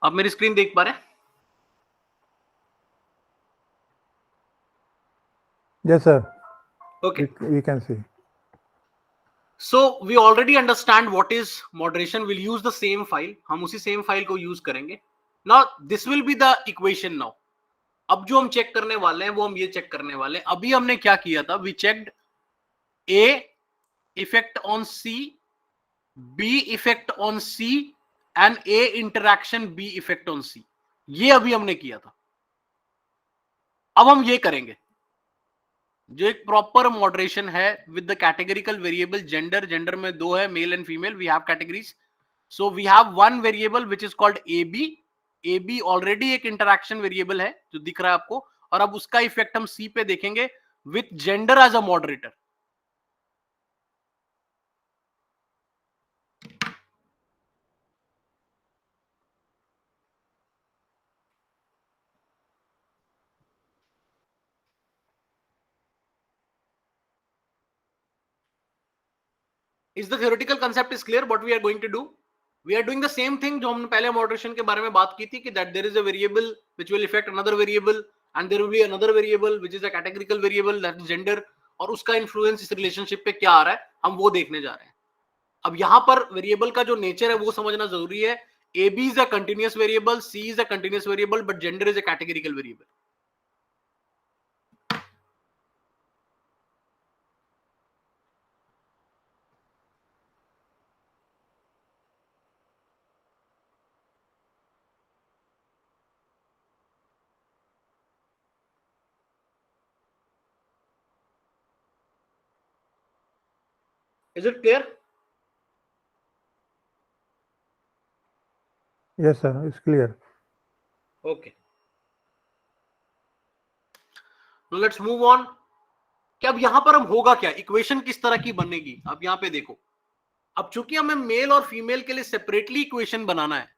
आप मेरी स्क्रीन देख पा रहे हैं? Yes, sir. Okay. We can see. So we already understand what is moderation. We'll use the same file. हम उसी same file को use करेंगे. Now this will be the equation now. अब जो हम चेक करने वाले हैं वो हम ये चेक करने वाले हैं. अभी हमने क्या किया था? We checked A effect on C, B effect on C and A interaction B effect on C. ये अभी हमने किया था. अब हम ये करेंगे जो एक प्रॉपर मॉडरेशन है with the categorical variable gender. Gender में दो है, male and female. We have categories. So we have one variable which is called A B. A B already एक इंटरैक्शन वेरिएबल है जो दिख रहा है आपको, और अब उसका इफेक्ट हम सी पे देखेंगे with gender as a moderator. Is the theoretical concept is clear what we are going to do? We are doing the same thing जो हमने पहले मॉडरेशन के बारे में बात की थी कि that there is a variable which will effect another variable and there will be another variable which is a categorical variable that is gender, और उसका इन्फ्लुएंस इस रिलेशनशिप पे क्या आ रहा है हम वो देखने जा रहे हैं. अब यहां पर वेरिएबल का जो नेचर है वो समझना जरूरी है. A B is a continuous variable, C is a continuous variable, but gender is a categorical variable. Is it clear? Yes, sir. It's clear. Okay, let's move on. कि अब यहां पर हम होगा क्या, इक्वेशन किस तरह की बनेगी. अब यहां पे देखो, अब चूंकि हमें मेल और फीमेल के लिए सेपरेटली इक्वेशन बनाना है,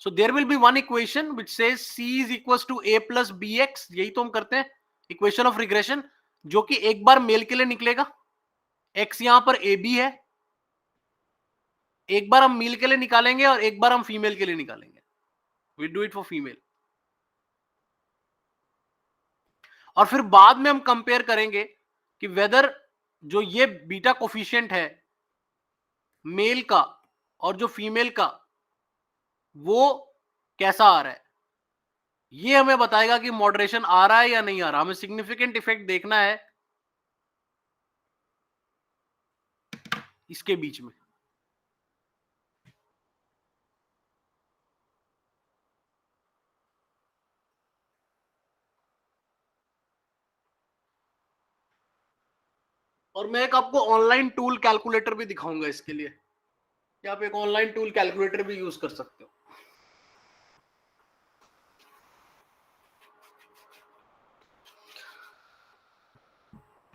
so there will be one equation which says c is equals to a plus bx. यही तो हम करते हैं इक्वेशन ऑफ रिग्रेशन, जो कि एक बार मेल के लिए निकलेगा. x यहां पर a b है, एक बार हम मेल के लिए निकालेंगे और एक बार हम फीमेल के लिए निकालेंगे. We do it for female. और फिर बाद में हम कंपेयर करेंगे कि वेदर जो ये बीटा कोफिशिएंट है मेल का और जो फीमेल का वो कैसा आ रहा है. ये हमें बताएगा कि मॉडरेशन आ रहा है या नहीं आ रहा. हमें सिग्निफिकेंट इफेक्ट देखना है इसके बीच में. और मैं एक आपको ऑनलाइन टूल कैलकुलेटर भी दिखाऊंगा इसके लिए, कि आप एक ऑनलाइन टूल कैलकुलेटर भी यूज कर सकते हो.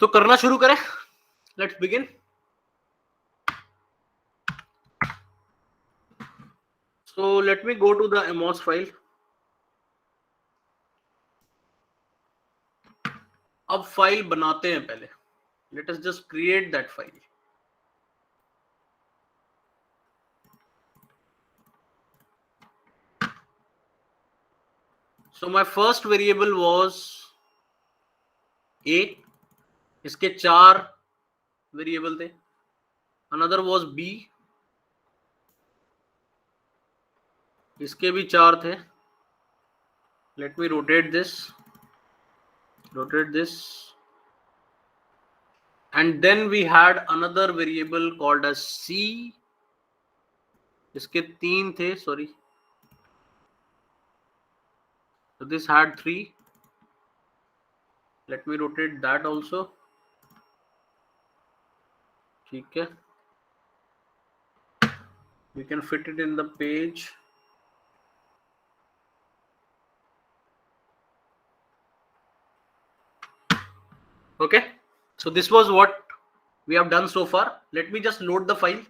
तो करना शुरू करें. Let's begin. So let me go to the Amos file. अब फाइल बनाते हैं पहले. Let us just create that file. So my first variable was a. इसके 4 वेरिएबल थे. Another was b. इसके भी 4 थे. Let me rotate this. And then we had another variable called as c. इसके 3 थे, sorry. So this had 3. Let me rotate that also. ठीक है, we can fit it in the page. Okay, so this was what we have done so far. Let me just load the file.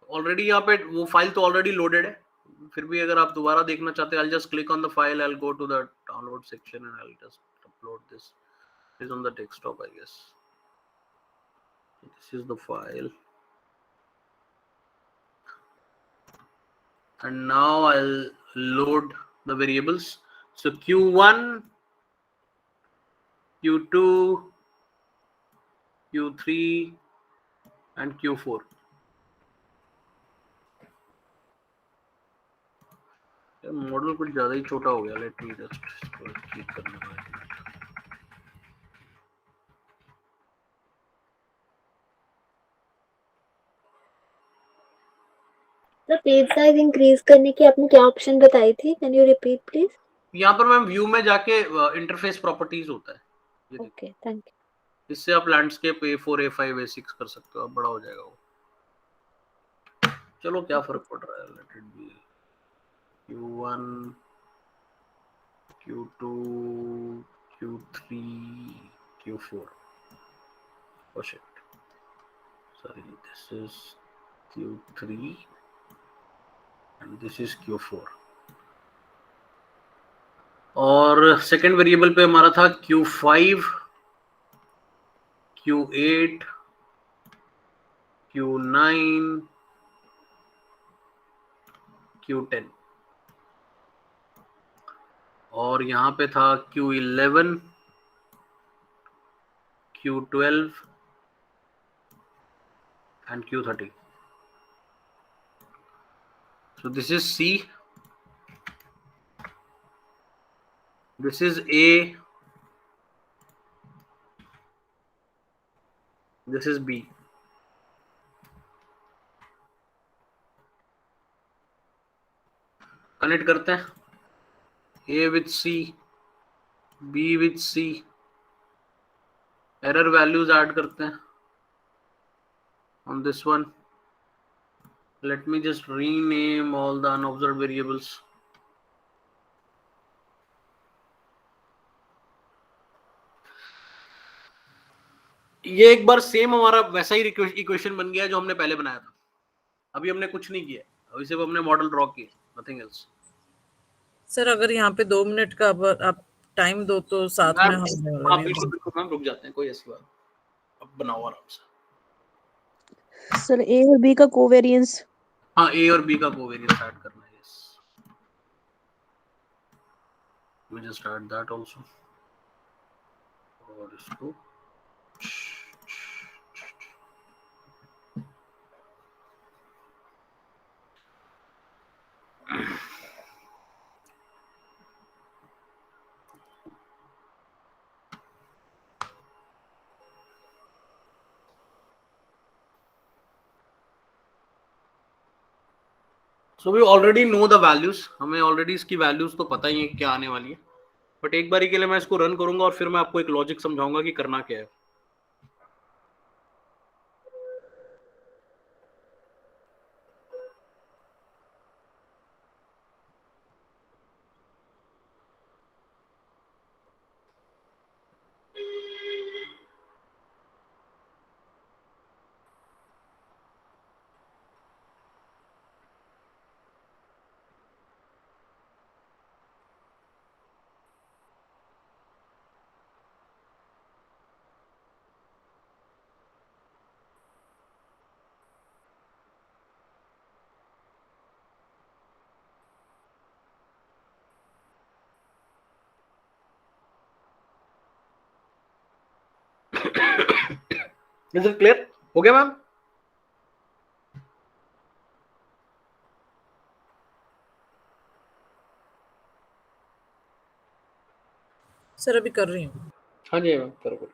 Already यहाँ पे वो file तो already loaded है. फिर भी अगर आप दोबारा देखना चाहते हैं, I'll just click on the file, I'll go to the download section and I'll just upload this. It is on the desktop, I guess. This is the file. and now I'll load the variables. So Q1, Q2, Q3 and Q4. Model कुछ ज्यादा ही छोटा हो गया. Let me just click करना है. तो page size increase करने की आपने क्या ऑप्शन बताई थी? Can you repeat please? यहाँ पर मैम व्यू में जाके इंटरफेस प्रॉपर्टीज होता है. ये देखो. Okay, thank you. इससे आप लैंडस्केप A4, A5, A6 कर सकते हो. अब बड़ा हो जाएगा वो. चलो क्या फर्क पड़ रहा है. Let it be Q1, Q2, Q3, Q4. Oh shit. Sorry, this is Q3 and this is Q4. और सेकेंड वेरिएबल पे हमारा था Q5, Q8, Q9, Q10 और यहाँ पे था Q11, Q12 and Q13. So this is C, this is A, this is B. Connect करते हैं. A with C, B with C. Error values add करते हैं on this one. Let me just rename all the unobserved variables. ये एक बार same हमारा वैसा ही equation बन गया जो हमने पहले बनाया था. अभी हमने कुछ नहीं किया. अभी सिर्फ हमने मॉडल ड्रॉ किया. Nothing else. सर अगर यहाँ पे 2 मिनट का आप टाइम दो तो साथ में हम हाँ बिल्कुल बिल्कुल मैम. रुक जाते हैं. कोई ऐसी बात. अब बनाओ आराम से. सर ए और बी का कोवेरिएंस. हाँ ए और बी का कोवेरिएंस ऐड करना है. Yes we just add that also. और इसको So we already know the values. हमें already इसकी values तो पता ही है क्या आने वाली है. बट एक बारी के लिए मैं इसको रन करूंगा और फिर मैं आपको एक लॉजिक समझाऊंगा कि करना क्या है. Is it clear? हो गया मैम? सर अभी कर रही हूँ. हाँ जी मैम करो.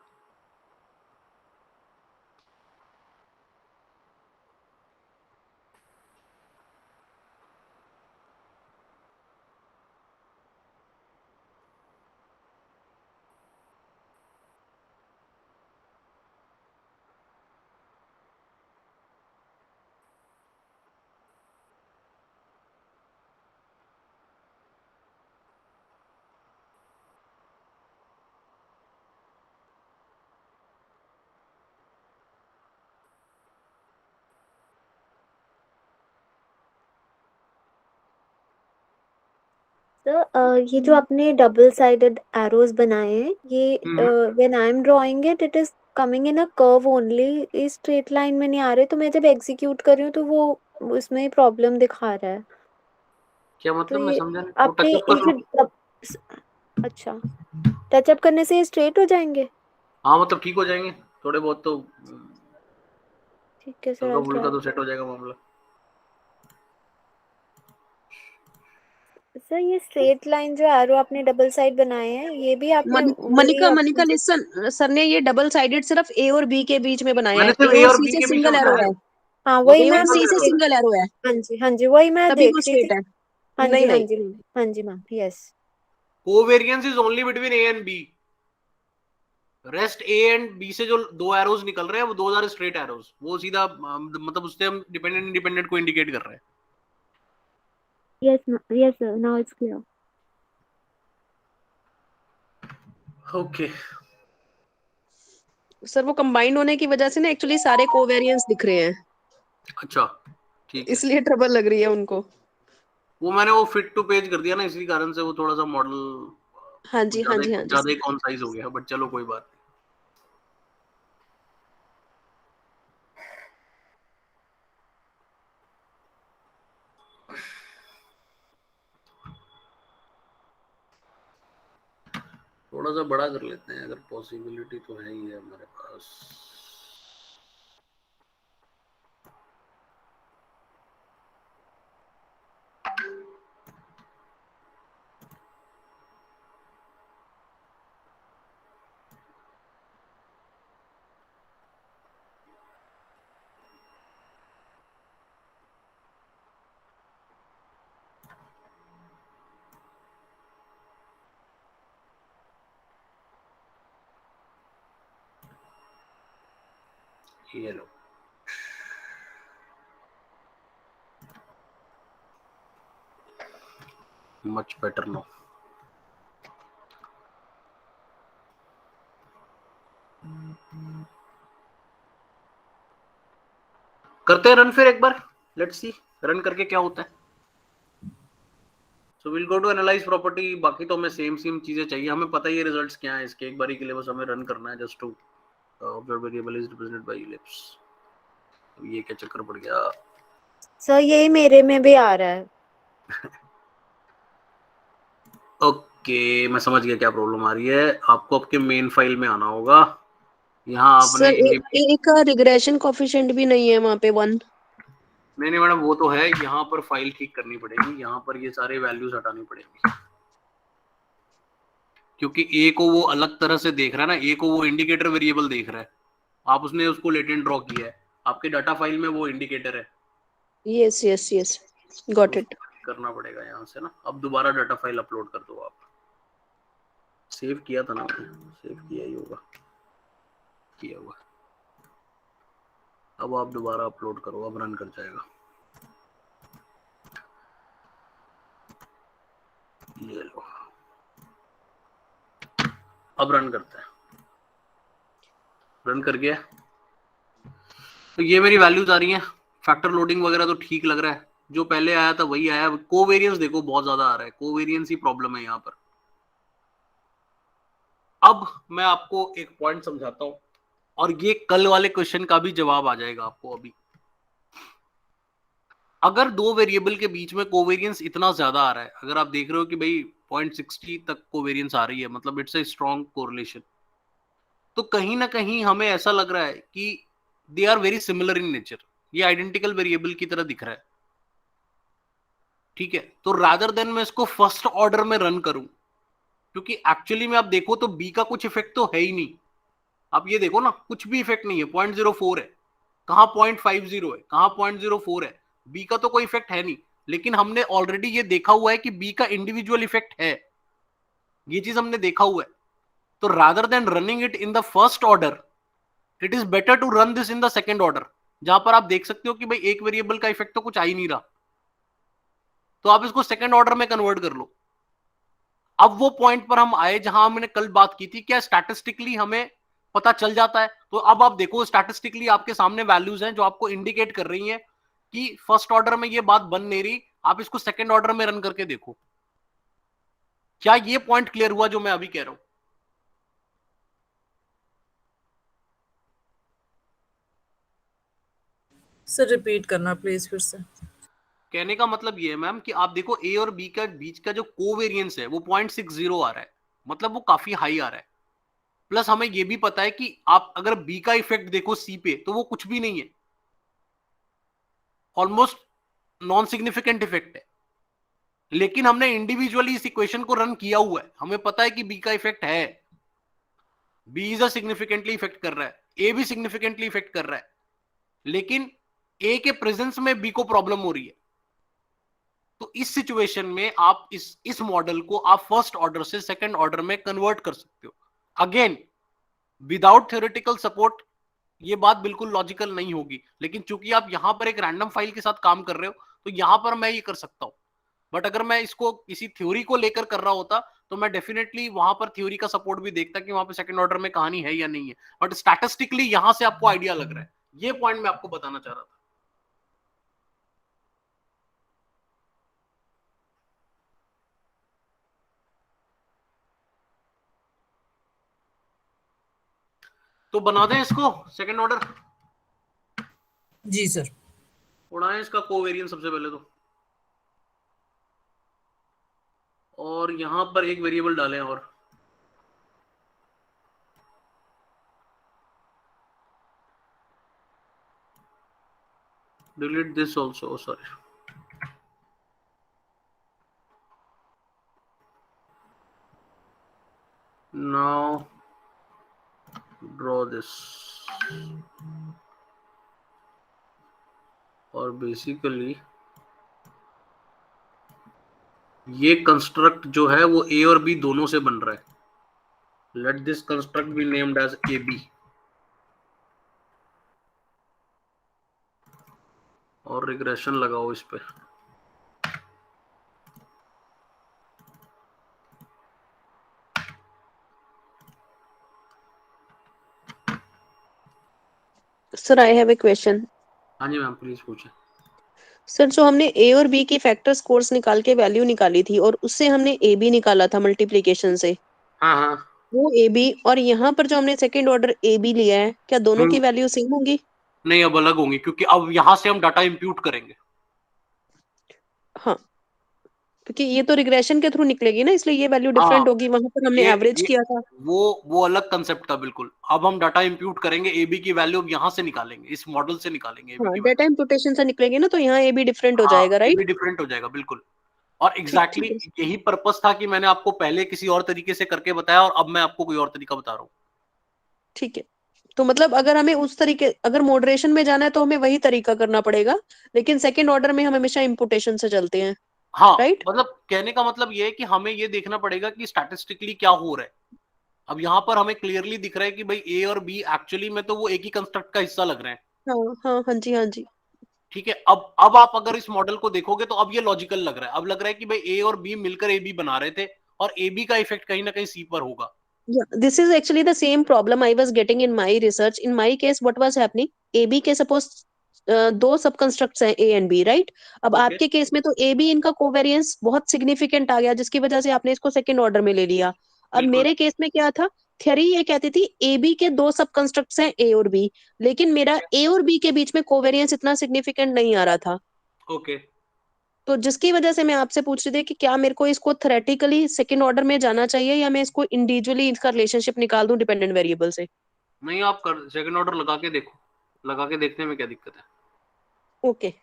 तो ये जो आपने डबल साइडेड एरोज बनाए हैं, ये when I am drawing it is coming in a curve only. इस स्ट्रेट लाइन में नहीं आ रहे. तो मैं जब एग्जीक्यूट कर रही हूँ तो वो उसमें प्रॉब्लम दिखा रहा है. क्या तो मतलब, मैं ये समझा नहीं। वो आपने टचअप कर ये लो। अच्छा, टचअप करने से ये स्ट्रेट हो जाएंगे? हाँ मतलब ठीक हो जाएंगे थोड़े बहुत तो, ठीक है सर, हल्का I'll फुल्का try. तो सेट हो जाएगा मामला। सर ये स्ट्रेट लाइन जो एरो आपने डबल साइड बनाए हैं, ये भी आपने वही मनिका अपने लिसन, सर ने ये डबल साइडेड सिर्फ ए और बी के बीच में बनाया मैंने है। सिर्फ ए ए और और सी बी से के बीच में सिंगल एरो बनाया है, है। हाँ वो वही तो ए मैं और सी से सिंगल देख एरो है। सिंगल एरो है, हाँ जी हाँ जी, वही मैं तभी देख वो रही थी। स्ट्रेट है। हाँ जी नहीं हाँ नहीं, जी मैम, हाँ जी ma'am, yes. Covariance is only between A and B. Rest A and B से जो दो एरोज निकल रहे हैं वो 2000 स्ट्रेट एरोज, वो सीधा मतलब उससे हम डिपेंडेंट इंडिपेंडेंट को इंडिकेट कर रहे हैं। Yes sir, now it's clear. Okay. Sir वो कंबाइंड होने की वजह से ना एक्चुअली सारे कोवेरियंस दिख रहे हैं, अच्छा ठीक है। इसलिए ट्रबल लग रही है उनको। वो मैंने वो फिट टू पेज कर दिया ना, इसी कारण से वो थोड़ा सा मॉडल हाँ जी हाँ ज्यादा जी हाँ जी ज्यादा ही सर। कॉन्साइज हो गया, बट चलो कोई बात नहीं। थोड़ा सा बड़ा कर लेते हैं, अगर पॉसिबिलिटी तो है ही है हमारे पास। ये लो, मच बेटर नो। करते हैं रन फिर एक बार, लेट्स सी रन करके क्या होता है। So will go to analyse property. बाकी तो हमें सेम सेम चीजें चाहिए, हमें पता ही है रिजल्ट्स क्या है इसके, एक बारी के लिए बस हमें रन करना है, just to observe variable is represented by ellipse. ये क्या चक्कर पड़ गया। सर यही मेरे में भी आ रहा है। ओके मैं समझ गया क्या प्रॉब्लम आ रही है। आपको आपके मेन फाइल में आना होगा, यहाँ आपने सर एक का रिग्रेशन कोफिशिएंट भी नहीं है वहां पे 1। नहीं नहीं मैडम वो तो है, यहाँ पर फाइल ठीक करनी पड़ेगी, यहाँ पर ये सारे वैल्यूज हटानी पड़ेगी, क्योंकि ए को वो अलग तरह से देख रहा है ना, ए को वो इंडिकेटर वेरिएबल देख रहा है, आप उसने उसको लेटेंट ड्रॉ किया है, आपके डाटा फाइल में वो इंडिकेटर है। यस यस यस, तो गॉट इट। उसको करना पड़ेगा यहाँ से ना। अब दोबारा डाटा फाइल अपलोड कर दो आप। सेव किया था ना मैंने, सेव किया ही होगा, किया हुआ। अब आप दोबारा अपलोड करो, अब रन कर जाएगा। ये लो, अब रन करते हैं। रन कर गया तो ये मेरी वैल्यूज आ रही हैं, फैक्टर लोडिंग वगैरह तो ठीक लग रहा है, जो पहले आया था वही आया। कोवेरियंस देखो बहुत ज्यादा आ रहा है, कोवेरियंस ही प्रॉब्लम है यहाँ पर। अब मैं आपको एक पॉइंट समझाता हूं, और ये कल वाले क्वेश्चन का भी जवाब आ जाएगा आपको अभी। अगर दो वेरिएबल के बीच में कोवेरियंस इतना ज्यादा आ रहा है, अगर आप देख रहे हो कि भाई 0.60 तक कोवेरियंस आ रही है, मतलब इट्स ए स्ट्रॉन्ग कोरिलेशन, तो कहीं ना कहीं हमें ऐसा लग रहा है कि they are very similar in nature, ये आइडेंटिकल वेरिएबल की तरह दिख रहा है। ठीक है, तो रादर देन मैं इसको फर्स्ट ऑर्डर में रन करूं, क्योंकि एक्चुअली में आप देखो तो बी का कुछ इफेक्ट तो है ही नहीं। आप ये देखो ना, कुछ भी इफेक्ट नहीं है, 0.04 है, कहां 0.50 है, कहां 0.04 है, बी का तो कोई इफेक्ट है नहीं। लेकिन हमने ऑलरेडी ये देखा हुआ है कि बी का इंडिविजुअल इफेक्ट है, ये चीज हमने देखा हुआ है। तो rather than running it in the first order, it is better to run this in the second order, जहां पर आप देख सकते हो कि भाई एक वेरिएबल का इफेक्ट तो कुछ आ ही नहीं रहा, तो आप इसको सेकेंड ऑर्डर में कन्वर्ट कर लो। अब वो पॉइंट पर हम आए जहां हमने कल बात की थी, क्या स्टैटिस्टिकली हमें पता चल जाता है। तो अब आप देखो स्टैटिस्टिकली आपके सामने वैल्यूज हैं जो आपको इंडिकेट कर रही हैं कि फर्स्ट ऑर्डर में ये बात बन नहीं रही, आप इसको सेकंड ऑर्डर में रन करके देखो। क्या ये पॉइंट क्लियर हुआ जो मैं अभी कह रहा हूं। सर रिपीट करना प्लीज फिर से। कहने का मतलब ये है मैम कि आप देखो ए और बी का बीच का जो कोवेरियंस है वो 0.60 आ रहा है, मतलब वो काफी हाई आ रहा है। प्लस हमें ये भी पता है कि आप अगर बी का इफेक्ट देखो सी पे तो वो कुछ भी नहीं है, ऑलमोस्ट नॉन सिग्निफिकेंट इफेक्ट है। लेकिन हमने इंडिविजुअली इस इक्वेशन को रन किया हुआ है, हमें पता है कि बी का इफेक्ट है, B is a significantly effect कर रहा है, ए भी सिग्निफिकेंटली इफेक्ट कर रहा है, लेकिन ए के प्रेजेंस में बी को प्रॉब्लम हो रही है। तो इस सिचुएशन में आप इस मॉडल को आप फर्स्ट ऑर्डर से सेकंड ऑर्डर में कन्वर्ट कर सकते हो। अगेन विदाउट थ्योरेटिकल सपोर्ट ये बात बिल्कुल लॉजिकल नहीं होगी, लेकिन चूंकि आप यहां पर एक रैंडम फाइल के साथ काम कर रहे हो तो यहां पर मैं ये कर सकता हूं। बट अगर मैं इसको किसी थ्योरी को लेकर कर रहा होता तो मैं डेफिनेटली वहां पर थ्योरी का सपोर्ट भी देखता कि वहां पर सेकंड ऑर्डर में कहानी है या नहीं है। बट स्टैटिस्टिकली यहां से आपको आइडिया लग रहा है, ये पॉइंट मैं आपको बताना चाह रहा था। तो बना दें इसको सेकंड ऑर्डर, जी सर। उड़ाएं इसका कोवेरिएंस सबसे पहले तो, और यहां पर एक वेरिएबल डालें और delete this also, sorry. Now draw this, और बेसिकली ये कंस्ट्रक्ट जो है वो ए और बी दोनों से बन रहा है। Let this construct B named as A B, और रिग्रेशन लगाओ इस पे। Sir I have a question. हाँ जी मैम प्लीज पूछे। सर जो हमने ए और बी की फैक्टर स्कोर्स निकाल के वैल्यू निकाली थी और उससे हमने ए बी निकाला था मल्टीप्लिकेशन से, हाँ हाँ। वो ए बी और यहाँ पर जो हमने सेकंड ऑर्डर ए बी लिया है, क्या दोनों की वैल्यू सेम होंगी? नहीं, अब अलग होंगी, क्योंकि अब यहां से हम डाटा इंप्यूट करेंगे। हाँ, क्योंकि ये तो रिग्रेशन के थ्रू निकलेगी ना, इसलिए ये वैल्यू डिफरेंट हाँ, होगी, वहां पर हमने एवरेज ये किया था। वो अलग कंसेप्ट था बिल्कुल। अब हम डाटा इंप्यूट करेंगे, ए बी की वैल्यू अब यहां से निकालेंगे, इस मॉडल से निकालेंगे ए बी हाँ, की डेटा वैल्यू। इम्पुटेशन से निकलेंगे ना, तो यहाँ ए बी डिफरेंट हो हाँ, जाएगा, ये राइट? भी डिफरेंट हो जाएगा बिल्कुल। और ठीक एग्जैक्टली ठीक है, यही पर्पस था कि मैंने आपको पहले किसी और तरीके से करके बताया और अब मैं आपको कोई और तरीका बता रहा हूँ। ठीक है। तो मतलब अगर हमें उस तरीके, अगर मॉडरेशन में जाना है तो हमें वही तरीका करना पड़ेगा, लेकिन सेकंड ऑर्डर में हम हमेशा इम्पुटेशन से चलते हैं, हाँ, राइट? मतलब कहने का मतलब ये है कि हमें ये देखना पड़ेगा कि स्टैटिस्टिकली क्या हो रहा है। अब यहाँ पर हमें क्लियरली दिख रहा है कि भाई ए और बी एक्चुअली में तो वो एक ही कंस्ट्रक्ट का हिस्सा लग रहे हैं। हाँ हाँ हाँ जी, हाँ जी। ठीक है, अब आप अगर इस मॉडल को देखोगे तो अब ये लॉजिकल लग रहा है। अब लग रहा है कि भाई ए और बी मिलकर ए बी बना रहे थे और ए बी का इफेक्ट कहीं ना कहीं सी पर होगा। Yeah, this is actually the same problem I was getting in my research. In my case, what was happening? AB के suppose दो सब कंस्ट्रक्ट्स हैं A and B, right? अब ओके, आपके केस में तो AB इनका कोवेरियंस बहुत सिग्निफिकेंट आ गया, जिसकी वजह से आपने इसको सेकंड ऑर्डर में ले लिया। अब बिल्कुल। मेरे केस में क्या था? थ्योरी ये कहती थी AB के दो सब कंस्ट्रक्ट्स हैं A और B, लेकिन मेरा A और B के बीच में कोवेरियंस इतना सिग्निफिकेंट नहीं आ रहा था। ओके, तो जिसकी वजह से मैं आपसे पूछ रही थी कि क्या मेरे को इसको थ्योरेटिकली सेकंड ऑर्डर में जाना चाहिए, या मैं इसको इंडिविजुअली इसका रिलेशनशिप निकाल दूं डिपेंडेंट वेरिएबल से? नहीं आप कर सेकंड ऑर्डर लगा के देखो, लगा के देखने में क्या दिक्कत है। ओके।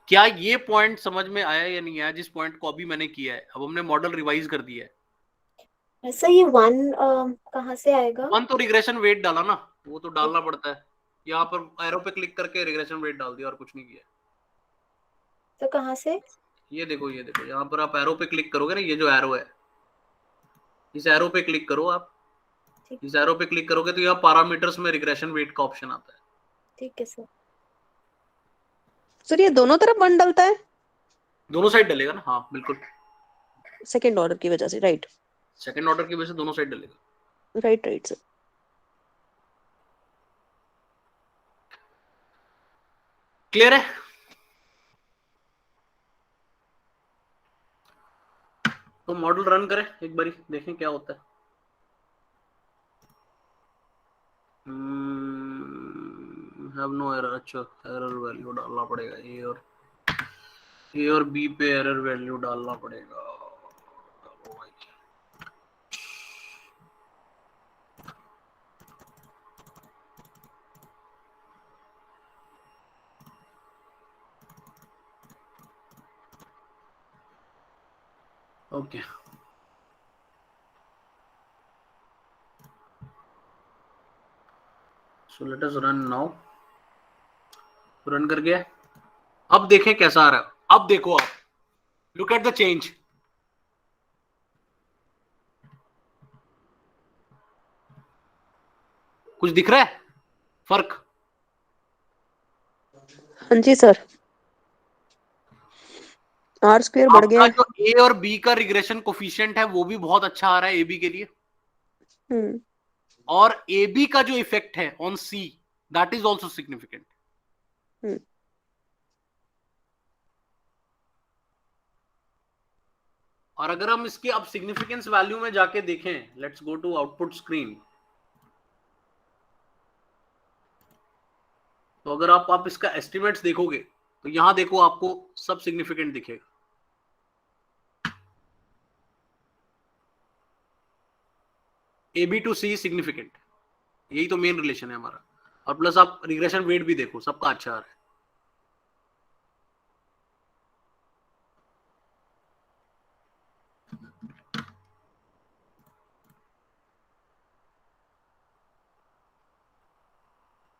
क्या ये पॉइंट समझ में आया या नहीं आया, जिस पॉइंट को अभी मैंने किया है? अब हमने मॉडल रिवाइज कर दिया है। ऐसा ये वन कहाँ से आएगा? वन तो रिग्रेशन वेट डाला ना, वो तो डालना पड़ता है। यहाँ पर एरो पे क्लिक करके रिग्रेशन वेट डाल दिया और कुछ नहीं किया। तो कहाँ से? ये देखो यहाँ पर आप एरो पे क्लिक करोगे ना, ये जो एरो है, इस एरो पे क्लिक करो आप। ठीक। इस एरो पे क्लिक करोगे तो यहाँ पैरामीटर्स में रिग्रेशन वेट का ऑप्शन आता है। ठीक है सर। सर ये दोनों तरफ वन डलता है दोनों साइड डलेगा ना, हाँ बिल्कुल। सेकंड ऑर्डर की वजह से, राइट? सेकंड ऑर्डर की वजह से दोनों साइड डलेगा। Right right sir. क्लियर है? तो मॉडल रन करें एक बारी, देखें क्या होता है। Have no error. अच्छा, एरर वैल्यू डालना पड़ेगा, ए और बी पे एरर वैल्यू डालना पड़ेगा। Okay, so let us run now. Run करके अब देखें कैसा आ रहा है। अब देखो, आप लुक एट द चेंज। कुछ दिख रहा है फर्क? हाँ जी सर, आर स्क्वायर बढ़ गया आपका है। जो ए और बी का रिग्रेशन कोफिशिएंट है वो भी बहुत अच्छा आ रहा है ए बी के लिए, हम्म और ए बी का जो इफेक्ट है on C, that is also significant. Hmm और अगर हम इसके अब सिग्निफिकेंस वैल्यू में जाके देखें, let's go to output screen. तो अगर आप इसका एस्टिमेट्स देखोगे तो यहां देखो आपको सब सिग्निफिकेंट दिखेगा। A B to C significant, यही तो मेन रिलेशन है हमारा। और प्लस आप रिग्रेशन वेट भी देखो, सबका अच्छा आ रहा है।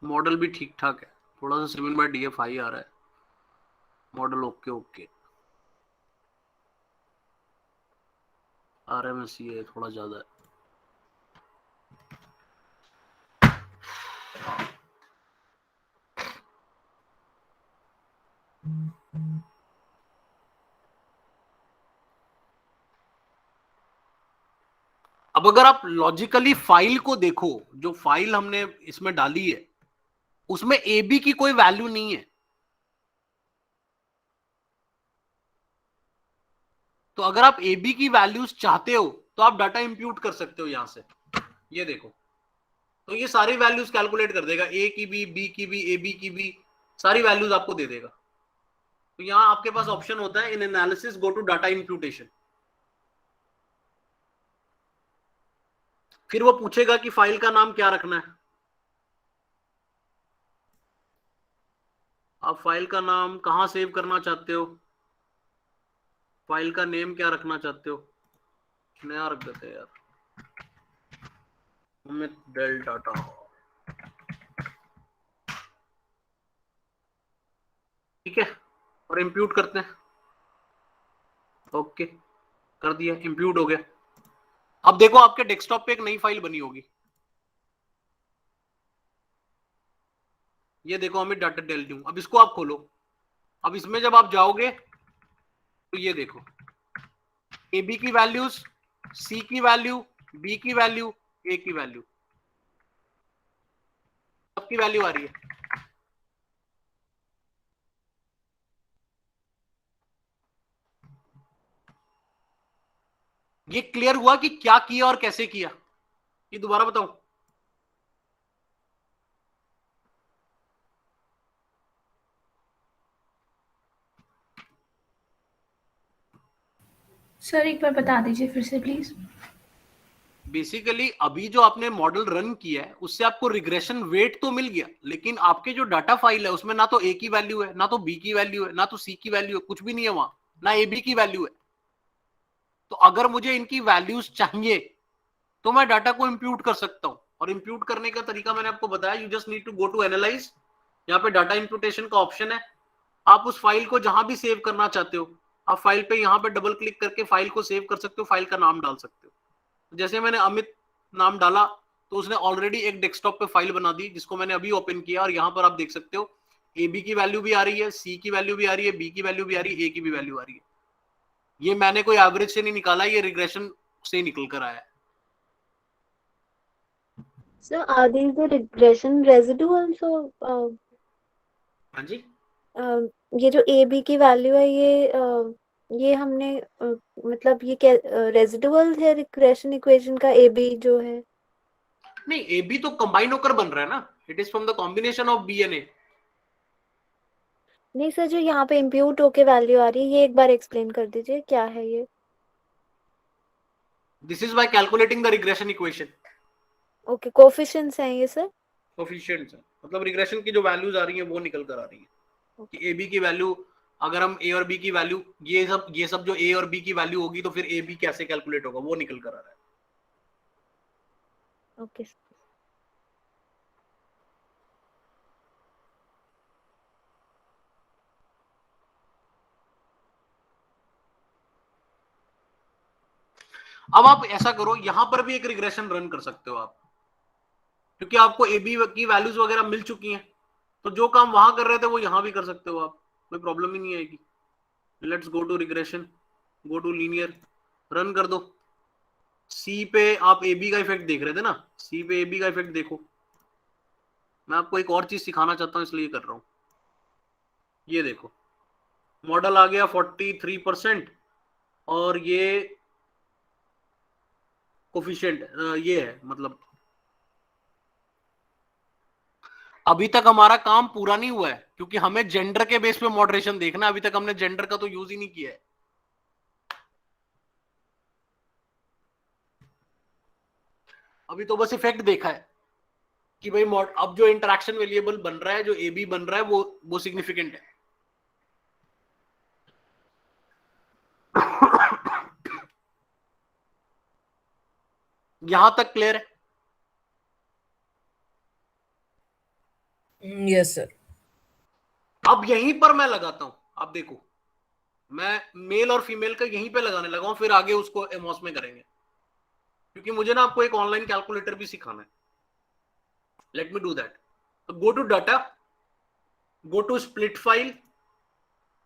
मॉडल भी ठीक ठाक है, थोड़ा सा 7/DF हाई आ रहा है। मॉडल ओके ओके, RMS ये थोड़ा ज्यादा है। अब अगर आप लॉजिकली फाइल को देखो, जो फाइल हमने इसमें डाली है उसमें ए बी की कोई वैल्यू नहीं है। तो अगर आप ए बी की वैल्यूज चाहते हो तो आप डाटा इंप्यूट कर सकते हो यहां से। ये देखो, तो ये सारी वैल्यूज कैलकुलेट कर देगा, ए की भी, बी की भी, ए बी की भी, सारी वैल्यूज आपको दे देगा। तो यहां आपके पास ऑप्शन होता है in analysis go to data imputation. फिर वो पूछेगा कि फाइल का नाम क्या रखना है। आप फाइल का नाम कहां सेव करना चाहते हो, फाइल का नेम क्या रखना चाहते हो। नया रख देते हैं यार, अमित डेल डाटा। ठीक है, और इंप्यूट करते हैं। ओके, कर दिया, इंप्यूट हो गया। अब देखो आपके डेस्कटॉप पे एक नई फाइल बनी होगी। ये देखो अमित डाटा डेल न्यू। अब इसको आप खोलो। अब इसमें जब आप जाओगे तो ये देखो, ए बी की वैल्यूज, सी की वैल्यू, बी की वैल्यू, ए की वैल्यू, सबकी वैल्यू आ रही है। ये क्लियर हुआ कि क्या किया और कैसे किया? ये दोबारा बताऊं? सर एक बार बता दीजिए फिर से प्लीज। बेसिकली अभी जो आपने मॉडल रन किया है उससे आपको रिग्रेशन वेट तो मिल गया, लेकिन आपके जो डाटा फाइल है उसमें ना तो ए की वैल्यू है, ना तो बी की वैल्यू है, ना तो सी की वैल्यू है, कुछ भी नहीं है वहां, ना ए बी की वैल्यू है। तो अगर मुझे इनकी वैल्यूज चाहिए तो मैं डाटा को इंप्यूट कर सकता हूं, और इंप्यूट करने का तरीका मैंने आपको बताया। You just need to go to analyse, यहाँ पे डाटा इंप्यूटेशन का ऑप्शन है। आप उस फाइल को जहां भी सेव करना चाहते हो, आप फाइल पे यहाँ पे डबल क्लिक करके फाइल को सेव कर सकते हो, फाइल का नाम डाल सकते हो। जैसे मैंने अमित नाम डाला तो उसने ऑलरेडी एक डेस्कटॉप पे फाइल बना दी जिसको मैंने अभी ओपन किया, और यहाँ पर आप देख सकते हो ए बी की वैल्यू भी आ रही है, सी की वैल्यू भी आ रही है, बी की वैल्यू भी आ रही है, ए की भी वैल्यू आ रही है। ये मैंने कोई एवरेज से नहीं निकाला, ये रिग्रेशन से निकल कर आया है। So are these the regression residue also? हाँ जी, ये जो ए बी की वैल्यू है ये हमने मतलब ये क्या रेजिडुअल है रिग्रेशन इक्वेशन का ए बी जो है? नहीं, ए बी तो कंबाइन होकर बन रहा है ना, it is from the combination of B and A. नहीं सर, जो यहाँ पे इम्प्यूट होके वैल्यू आ रही है, ये एक बार एक्सप्लेन कर दीजिए क्या है ये. This is by calculating the regression equation. Okay, coefficients हैं ये सर. कोफिशिएंट्स है, मतलब रिग्रेशन की जो वैल्यूज आ रही हैं वो निकल कर आ रही है कि ए बी की वैल्यू, अगर हम ए और बी की वैल्यू, ये सब जो ए और बी की वैल्यू होगी तो फिर ए बी कैसे कैलकुलेट होगा वो निकल कर आ रहा है. ओके. अब आप ऐसा करो, यहां पर भी एक रिग्रेशन रन कर सकते हो आप, क्योंकि आपको ए बी की वैल्यूज वगैरह मिल चुकी हैं, तो जो काम वहां कर रहे थे वो यहां भी कर सकते हो आप, कोई प्रॉब्लम ही नहीं आएगी. Let's go to regression, go to linear, run कर दो. सी पे आप ए बी का इफेक्ट देख रहे थे ना, सी पे ए बी का इफेक्ट देखो. मैं आपको एक और चीज सिखाना चाहता हूं इसलिए कर रहा हूं. ये देखो, मॉडल आ गया 43%, और ये कोफिशिएंट ये है, मतलब अभी तक हमारा काम पूरा नहीं हुआ है, क्योंकि हमें जेंडर के बेस पे मॉडरेशन देखना है. अभी तक हमने जेंडर का तो यूज ही नहीं किया है. अभी तो बस इफेक्ट देखा है कि भाई अब जो इंटरेक्शन वेरिएबल बन रहा है, जो ए बी बन रहा है, वो सिग्निफिकेंट है. यहां तक क्लियर है? Yes sir. अब यहीं पर मैं लगाता हूं, आप देखो, मैं मेल और फीमेल का यहीं पे लगाने लगा हूं, फिर आगे उसको एमओस में करेंगे, क्योंकि मुझे ना आपको एक ऑनलाइन कैलकुलेटर भी सिखाना है. Let me do that. तो go to data, go to split file,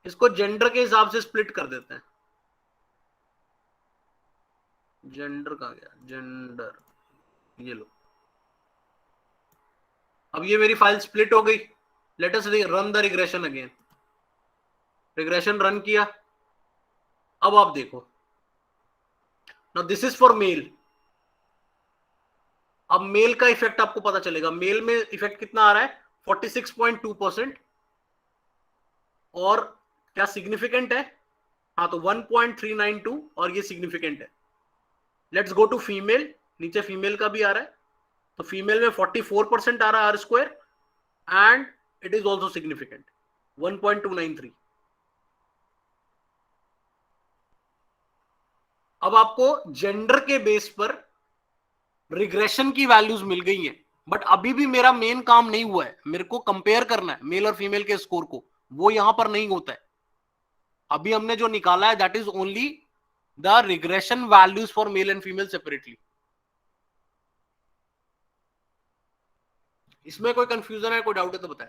इसको जेंडर के हिसाब से स्प्लिट कर देते हैं. जेंडर का गया, जेंडर, ये लो. अब ये मेरी फाइल स्प्लिट हो गई. Let us run the regression again. Regression run किया. अब आप देखो, now this is for male. अब मेल का इफेक्ट आपको पता चलेगा. मेल में इफेक्ट कितना आ रहा है? 46.2%. और क्या सिग्निफिकेंट है? हाँ, तो 1.392, और ये सिग्निफिकेंट है. Let's go to female. नीचे फीमेल का भी आ रहा है, तो फीमेल में 44% आ रहा है R square, and it is also significant, 1.293. अब आपको जेंडर के बेस पर रिग्रेशन की वैल्यूज मिल गई हैं, बट अभी भी मेरा मेन काम नहीं हुआ है. मेरे को कंपेयर करना है मेल और फीमेल के स्कोर को, वो यहां पर नहीं होता है. अभी हमने जो निकाला है that is only the regression values for male and female separately. इसमें कोई कंफ्यूजन है, कोई डाउट है तो बताएं.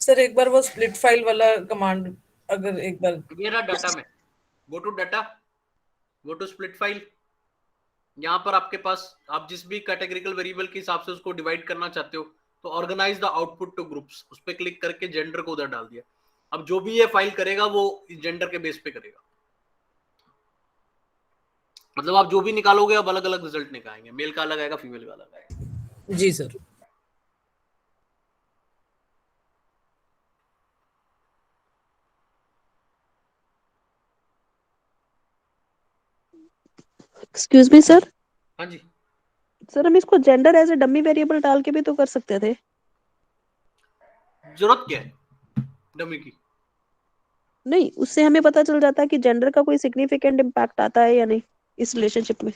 सर एक बार वो स्प्लिट फाइल वाला कमांड अगर एक बार. ये रहा डाटा में, go to data, go to split file. यहां पर आपके पास, आप जिस भी कैटेगरिकल वेरिएबल के हिसाब से उसको डिवाइड करना चाहते हो, तो organise the output to groups, उस पर क्लिक करके जेंडर को उधर डाल दिया. अब जो भी ये फाइल करेगा वो जेंडर के बेस पे करेगा. मतलब आप जो भी निकालोगे अब अलग अलग रिजल्ट निकालेंगे, मेल का अलग आएगा, फीमेल का अलग आएगा. जी सर. Excuse me sir. हाँ जी, सर हम इसको gender as a dummy variable डाल के भी तो कर सकते थे. जरूरत क्या है डमी की? नहीं, उससे हमें पता चल जाता है कि जेंडर का कोई सिग्निफिकेंट इम्पैक्ट आता है या नहीं इस रिलेशनशिप में.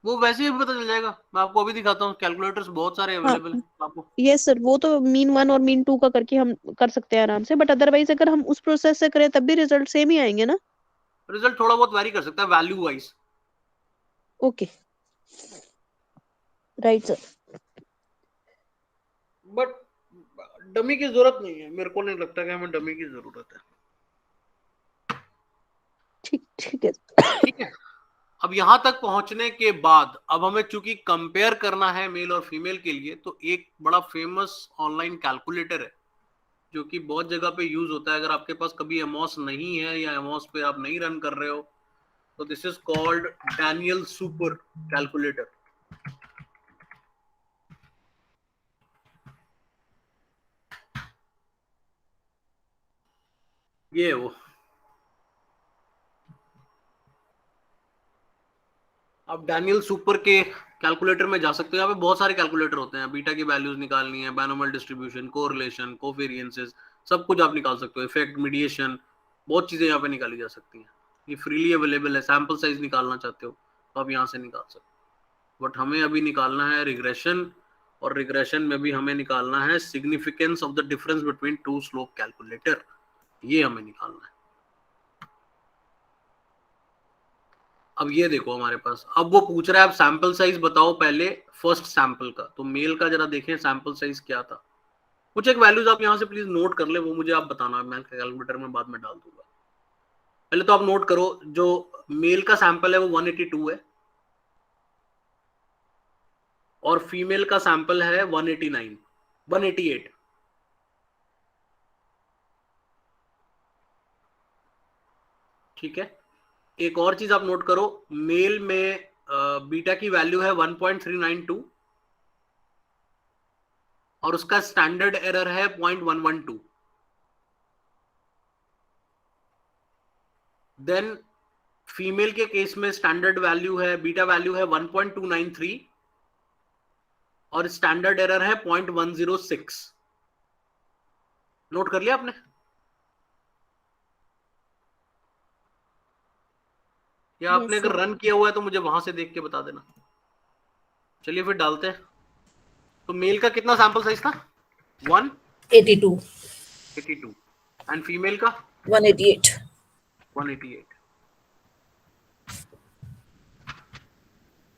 वो वैसे ही पता चल जाएगा. मैं आपको अभी दिखाता हूँ, कैलकुलेटर्स बहुत सारे अवेलेबल हैं आपको. यस सर, वो तो मीन 1 और मीन 2 का करके हम कर सकते हैं आराम से, बट अदरवाइज अगर हम उस प्रोसेस से करें तब भी रिजल्ट सेम ही आएंगे ना. रिजल्ट थोड़ा बहुत वैरी कर सकता है value wise. Okay, right sir. But dummy की जरूरत नहीं है, मेरे को नहीं लगता कि हमें डमी की जरूरत है. ठीक है. ठीक है. अब यहां तक पहुंचने के बाद अब हमें चूंकि कंपेयर करना है मेल और फीमेल के लिए, तो एक बड़ा फेमस ऑनलाइन कैलकुलेटर है जो कि बहुत जगह पे यूज होता है. अगर आपके पास कभी एमओस नहीं है या एमओस पे आप नहीं रन कर रहे हो, So this is called Daniel Super calculator. ये है वो. आप डैनियल सुपर के कैलकुलेटर में जा सकते हो. यहाँ पे बहुत सारे कैलकुलेटर होते हैं. बीटा की वैल्यूज निकालनी है, बाइनोमियल डिस्ट्रीब्यूशन, कोरिलेशन, कोवेरिएंसेस, सब कुछ आप निकाल सकते हो. इफेक्ट, मीडिएशन, बहुत चीजें यहाँ पे निकाली जा सकती हैं. ये फ्रीली अवेलेबल है. सैंपल साइज निकालना चाहते हो तो आप यहाँ से निकाल सकते हो. बट हमें अभी निकालना है रिग्रेशन, और रिग्रेशन में भी हमें निकालना है significance of the difference between two slope calculator. ये हमें निकालना है. अब ये देखो हमारे पास, अब वो पूछ रहा है आप सैंपल साइज बताओ पहले फर्स्ट सैंपल का. तो मेल का जरा देखें सैंपल साइज क्या था. कुछ एक वैल्यूज आप यहाँ से प्लीज नोट कर ले, वो मुझे आप बताना, मैं कैलकुलेटर में बाद में डाल दूंगा. पहले तो आप नोट करो, जो मेल का सैंपल है वो 182 है और फीमेल का सैंपल है 188. ठीक है. एक और चीज आप नोट करो, मेल में बीटा की वैल्यू है 1.392 और उसका स्टैंडर्ड एरर है 0.112. देन फीमेल के केस में स्टैंडर्ड वैल्यू है, बीटा वैल्यू है 1.293 और स्टैंडर्ड एरर है 0.106. नोट कर लिया आपने? या आपने Yes, अगर sir. रन किया हुआ है तो मुझे वहां से देख के बता देना. चलिए फिर डालते हैं. तो मेल का कितना सैंपल साइज था? 82 एंड फीमेल का 188.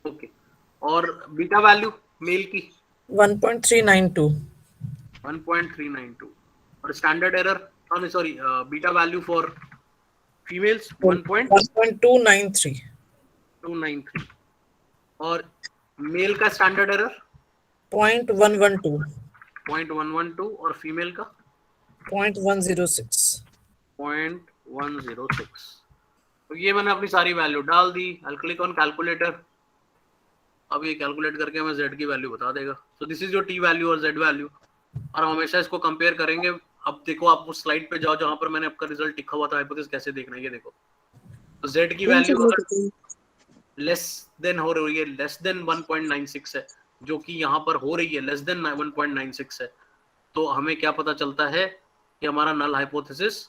ओके. और बीटा वैल्यू मेल की 1.392. 1.392 और standard error, sorry, beta value for females 1.293. 1.293 और मेल का स्टैंडर्ड एरर 0.112. 0.112 और फीमेल का 0.106. 0.106. तो ये मैंने अपनी सारी वैल्यू डाल दी. I click on calculator. अब ये कैलकुलेट करके हमें z की वैल्यू बता देगा. So this is your t value और z वैल्यू, और हम हमेशा इसको कंपेयर करेंगे. अब देखो, आप उस स्लाइड पे जाओ जहां पर मैंने आपका रिजल्ट लिखा हुआ था. हाइपोथेसिस कैसे देखना है ये देखो. तो z की वैल्यू अगर लेस देन हो रही है, लेस देन 1.96 है, जो कि यहाँ पर हो रही है लेस देन 1.96 है, तो हमें क्या पता चलता है कि हमारा नल हाइपोथेसिस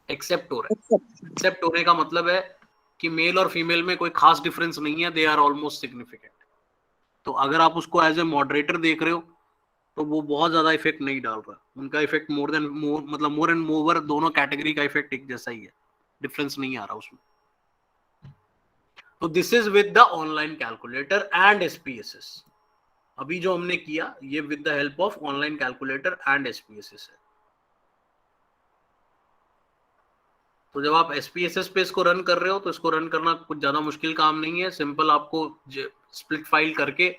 एक्सेप्ट हो रहा है. एक्सेप्ट होने का मतलब है कि मेल और फीमेल में कोई खास डिफरेंस नहीं है. They are almost significant. तो अगर आप उसको एज ए मॉडरेटर देख रहे हो तो वो बहुत ज्यादा इफेक्ट नहीं डाल रहा. उनका इफेक्ट मोर एंड मोर दोनों कैटेगरी का इफेक्ट एक जैसा ही है. डिफरेंस नहीं आ रहा उसमें. तो this is with the online calculator and SPSS. अभी जो हमने किया ये with the help of online calculator and SPSS है. तो जब आप SPSS पे इसको रन कर रहे हो तो इसको रन करना कुछ ज्यादा मुश्किल काम नहीं है. सिंपल आपको स्प्लिट फाइल करके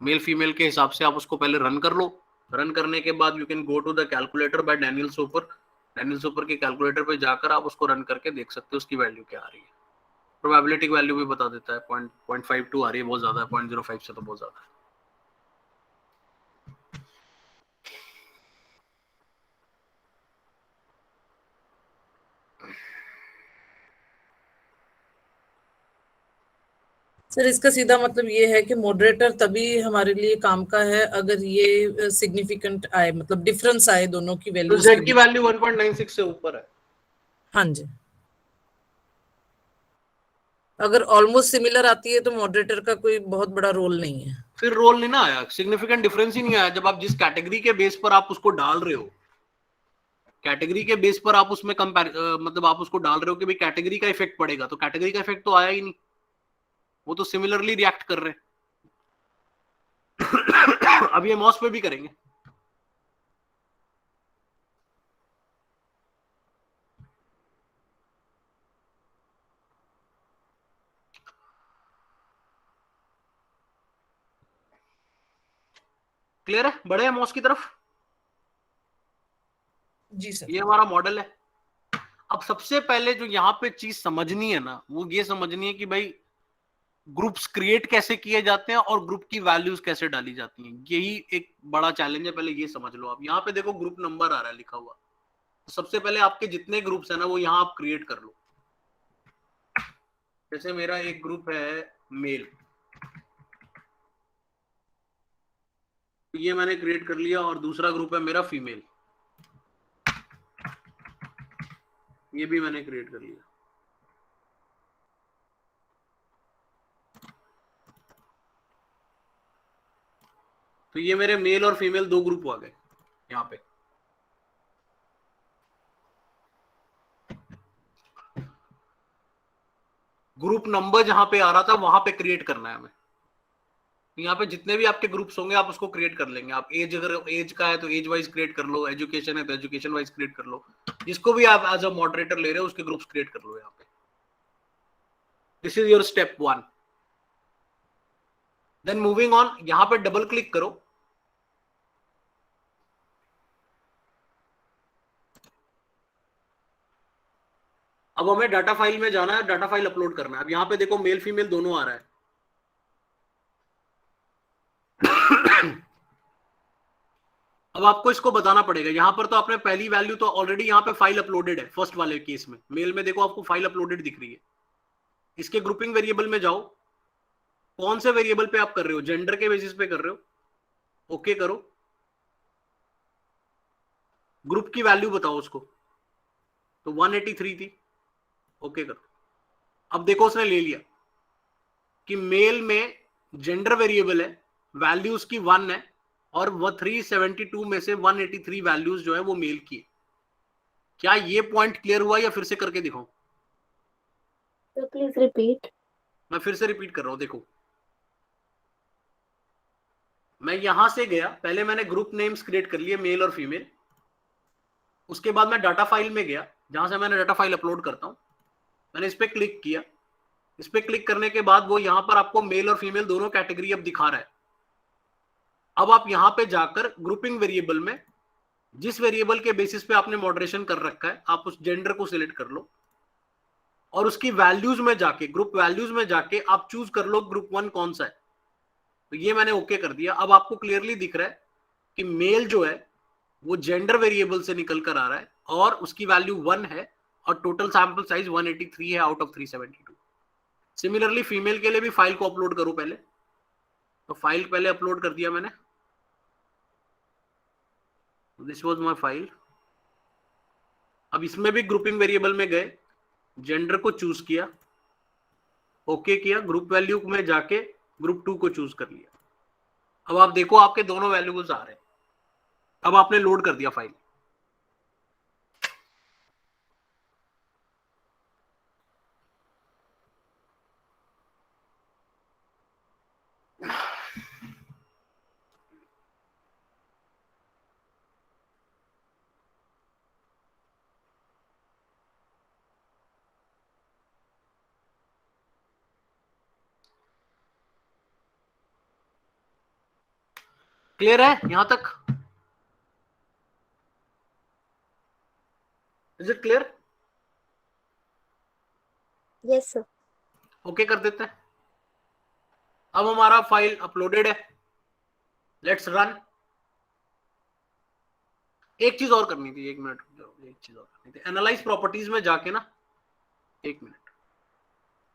मेल फीमेल के हिसाब से आप उसको पहले रन कर लो. रन करने के बाद you can go to the calculator by Daniel Soper. Daniel Soper के कैलकुलेटर पे जाकर आप उसको रन करके देख सकते हो उसकी वैल्यू क्या आ रही है. प्रोबेबिलिटी वैल्यू भी बता देता है. 0.52 आ रही है, बहुत ज्यादा है. 0.05 से तो बहुत ज्यादा है. सर इसका सीधा मतलब ये है कि मॉडरेटर तभी हमारे लिए काम का है अगर ये सिग्निफिकेंट आए, मतलब डिफरेंस आए दोनों की तो वैल्यूज z की वैल्यू 1.96 से ऊपर है. हाँ जी. अगर ऑलमोस्ट सिमिलर आती है तो मॉडरेटर का कोई बहुत बड़ा रोल नहीं है. फिर रोल नहीं ना आया, सिग्निफिकेंट डिफरेंस ही नहीं आया. जब आप जिस कैटेगरी के बेस पर आप उसको डाल रहे हो, कैटेगरी के बेस पर आप उसमें मतलब आप उसको डाल रहे हो कि भाई कैटेगरी का इफेक्ट पड़ेगा, तो कैटेगरी का इफेक्ट तो आया ही नहीं. वो तो सिमिलरली रिएक्ट कर रहे हैं. अब ये मॉस पे भी करेंगे. क्लियर है? बड़े हैं मॉस की तरफ. जी सर. ये हमारा मॉडल है. अब सबसे पहले जो यहाँ पे चीज समझनी है ना, वो ये समझनी है कि भाई ग्रुप्स क्रिएट कैसे किए जाते हैं और ग्रुप की वैल्यूज कैसे डाली जाती हैं। यही एक बड़ा चैलेंज है, पहले ये समझ लो आप। यहाँ पे देखो ग्रुप नंबर आ रहा है लिखा हुआ, तो सबसे पहले आपके जितने ग्रुप्स है ना वो यहाँ आप क्रिएट कर लो। जैसे मेरा एक ग्रुप है मेल, ये मैंने क्रिएट कर लिया, और दूसरा ग्रुप है मेरा फीमेल, ये भी मैंने क्रिएट कर लिया। तो ये मेरे मेल और फीमेल दो ग्रुप आ गए यहाँ पे। ग्रुप नंबर जहां पे आ रहा था वहां पे क्रिएट करना है हमें। यहाँ पे जितने भी आपके ग्रुप्स होंगे आप उसको क्रिएट कर लेंगे। आप एज, अगर एज का है तो एज वाइज क्रिएट कर लो, एजुकेशन है तो एजुकेशन वाइज क्रिएट कर लो, जिसको भी आप एज अ मॉडरेटर ले रहे हो उसके ग्रुप्स क्रिएट कर लो यहाँ पे। This is your step 1। Then moving on, यहाँ पे डबल क्लिक करो, अब हमें डाटा फाइल में जाना है, डाटा फाइल अपलोड करना है। अब यहाँ पे देखो मेल फीमेल दोनों आ रहा है। अब आपको इसको बताना पड़ेगा। यहाँ पर तो आपने पहली वैल्यू तो ऑलरेडी यहाँ पे फाइल अपलोडेड है। फर्स्ट वाले केस में मेल में देखो आपको फाइल अपलोडेड दिख रही है। इसके ग्रुपिंग वेरिएबल में जाओ, कौन से वेरिएबल पे आप कर रहे हो, जेंडर के बेसिस पे कर रहे हो, ओके करो। ग्रुप की वैल्यू बताओ उसको, तो 183 थी, ओके करो। अब देखो उसने ले लिया कि मेल में जेंडर वेरिएबल है, वैल्यू उसकी 1 है, और वह 372 में से 183 वैल्यूज जो है वो मेल की है। क्या ये पॉइंट क्लियर हुआ या फिर से करके दिखाऊं? So please repeat. मैं फिर से रिपीट कर रहा हूं। देखो मैं यहां से गया, पहले मैंने ग्रुप नेम्स क्रिएट कर लिए मेल और फीमेल। उसके बाद मैं डाटा फाइल में गया, जहां से मैंने डाटा फाइल अपलोड करता हूं। मैंने इस पे क्लिक किया। इस पे क्लिक करने के बाद वो यहां पर आपको मेल और फीमेल दोनों कैटेगरी अब दिखा रहा है। अब आप यहां पे जाकर ग्रुपिंग वेरिएबल में जिस वेरिएबल के बेसिस पे आपने मॉडरेशन कर रखा है, आप उस जेंडर को सिलेक्ट कर लो, और उसकी वैल्यूज में जाके, ग्रुप वैल्यूज में जाके आप चूज कर लो ग्रुप 1 कौन सा है। तो ये मैंने ओके कर दिया। अब आपको क्लियरली दिख रहा है कि मेल जो है वो जेंडर वेरिएबल से निकल कर आ रहा है, और उसकी वैल्यू 1 है, और टोटल सैंपल साइज 183 है आउट ऑफ 372। सिमिलरली फीमेल के लिए भी फाइल को अपलोड करो पहले। तो फाइल पहले अपलोड कर दिया मैंने, दिस वाज माय फाइल। अब इसमें भी ग्रुपिंग वेरिएबल में गए, जेंडर को चूज किया, ओके किया, ग्रुप वैल्यू में जाके ग्रुप 2 को चूज कर लिया। अब आप देखो आपके दोनों वैल्यूज आ रहे हैं। अब आपने लोड कर दिया फाइल। क्लियर है यहां तक? Is it clear? Yes, sir. Okay कर देते हैं। अब हमारा फाइल अपलोडेड है, लेट्स रन। एक चीज और करनी थी, एक मिनट, एक चीज और करनी थी। एनालाइज प्रॉपर्टीज में जाके ना, एक मिनट,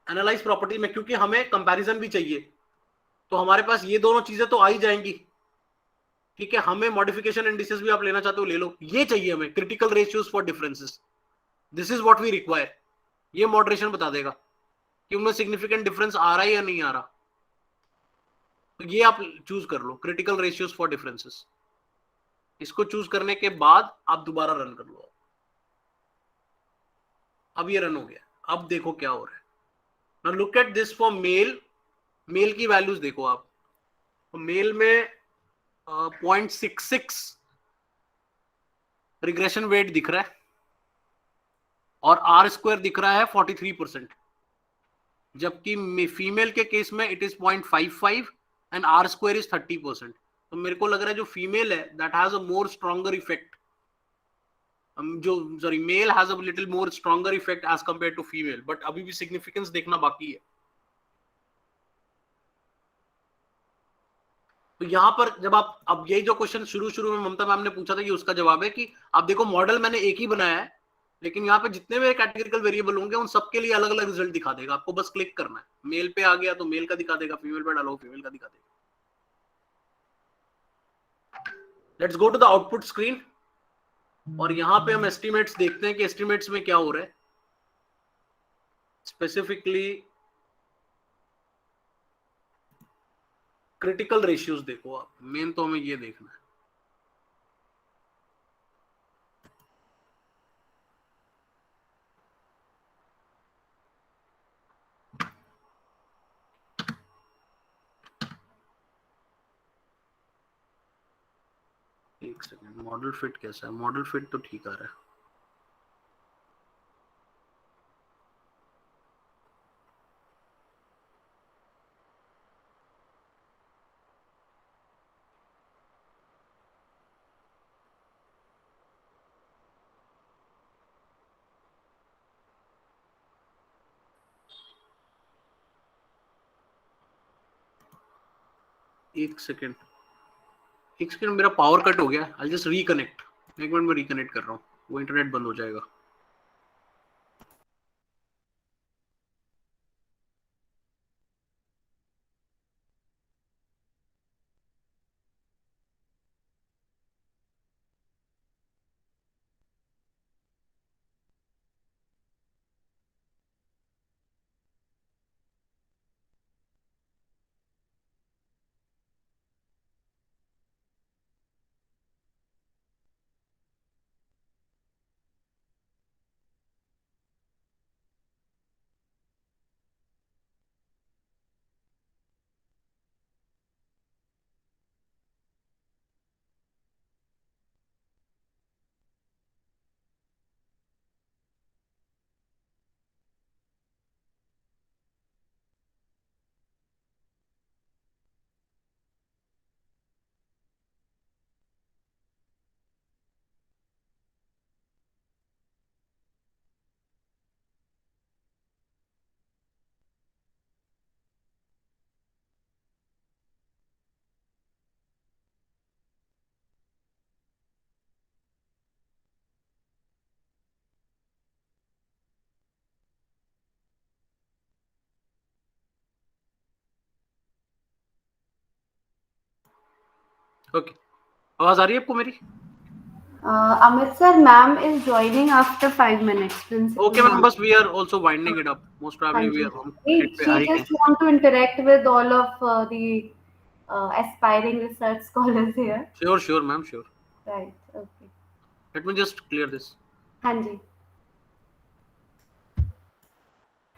एनालाइज प्रॉपर्टी में, क्योंकि हमें कंपैरिजन भी चाहिए, तो हमारे पास ये दोनों चीजें तो आ ही जाएंगी। ठीक है, हमें मॉडिफिकेशन इंडिसेस भी आप लेना चाहते हो ले लो, ये चाहिए हमें, critical ratios for differences, this is what we require. ये मॉडरेशन बता देगा कि उनमें सिग्निफिकेंट डिफरेंस आ रहा है या नहीं आ रहा। तो ये आप चूज कर लो, क्रिटिकल रेशियोज फॉर डिफरेंसेस। इसको चूज करने के बाद आप दोबारा रन कर लो। अब ये रन हो गया। अब देखो क्या हो रहा है। Now look at this for male. Male की वैल्यूज देखो आप, तो मेल में 0.66 रिग्रेशन वेट दिख रहा है, और आर स्क्वायर दिख रहा है 43%, जबकि फीमेल के केस में it is 0.55 and R square is 30%। तो मेरे को लग रहा है जो फीमेल है that has a more stronger effect जो sorry male has a little more stronger effect as compared to female, but अभी भी सिग्निफिकेंस देखना बाकी है। तो यहाँ पर जब आप अब यही जो क्वेश्चन शुरू में ममता मैम ने पूछा था, ये उसका जवाब है कि आप देखो मॉडल मैंने एक ही बनाया है, लेकिन यहाँ पे जितने भी कैटेगरिकल वेरिएबल होंगे उन सबके लिए अलग अलग रिजल्ट दिखा देगा। आपको बस क्लिक करना है, मेल पे आ गया तो मेल का दिखा देगा, फीमेल पे डालो फीमेल का दिखा देगा। Let's go to the output screen और यहाँ पे हम एस्टिमेट्स देखते हैं कि एस्टिमेट्स में क्या हो रहा है। स्पेसिफिकली क्रिटिकल रेशियोज देखो आप, मेन तो हमें ये देखना है। एक सेकेंड, मॉडल फिट कैसा है? मॉडल फिट तो ठीक आ रहा है। एक सेकेंड मेरा पावर कट हो गया। आई जस्ट रिकनेक्ट, एक मिनट में रिकनेक्ट कर रहा हूँ, वो इंटरनेट बंद हो जाएगा। ओके, आवाज आ रही है आपको मेरी? Amit sir, ma'am is joining after 5 minutes. Principal okay ma'am, ma'am. बस we are also winding it up, most probably we are on it पे आ She ही गए। just want to interact with all of the aspiring research scholars here. Sure ma'am, sure. Right. Okay. Let me just clear this. Hanji.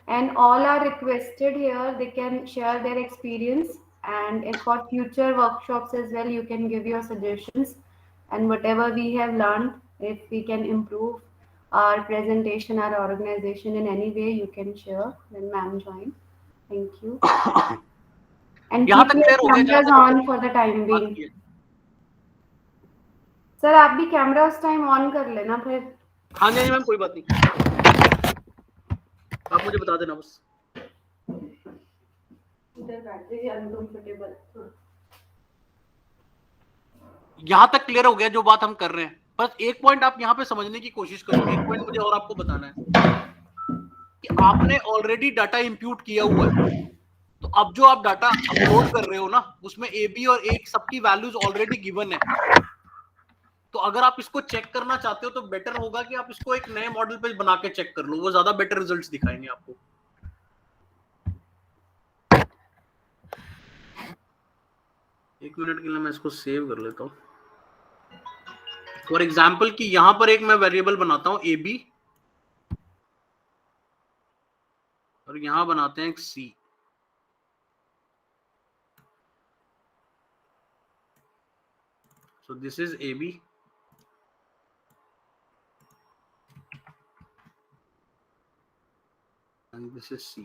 And all are requested here. They can share their experience, and if for future workshops as well, you can give your suggestions. And whatever we have learned, if we can improve our presentation, our organization in any way, you can share. Then ma'am join. Thank you. And यहाँ keep तक your clear हो गया जहाँ cameras तक on for the time बात being. की है। Sir आप भी कैमरा उस टाइम ऑन कर लेना फिर। हाँ जी मैम, कोई बात नहीं, आप मुझे बता देना बस। इधर बैठ जाइए, अनकंफर्टेबल। यहाँ तक क्लियर हो गया जो बात हम कर रहे हैं। बस एक पॉइंट आप यहाँ पे समझने की कोशिश करो, एक पॉइंट मुझे और आपको बताना है कि आपने ऑलरेडी डाटा इंप्यूट किया हुआ है। तो अब जो आप डाटा अपलोड कर रहे हो ना, उसमें ए बी और ए सबकी वैल्यूज ऑलरेडी गिवन है। तो अगर आप इसको चेक करना चाहते हो तो बेटर होगा कि आप इसको एक नए मॉडल पे बना के चेक कर लो, वो ज्यादा बेटर रिजल्ट्स दिखाएंगे आपको। एक मिनट के लिए मैं इसको सेव कर लेता हूँ। फॉर एग्जाम्पल कि यहां पर एक मैं वेरिएबल बनाता हूं ए बी, और यहां बनाते हैं एक सी। So this is AB and this is C.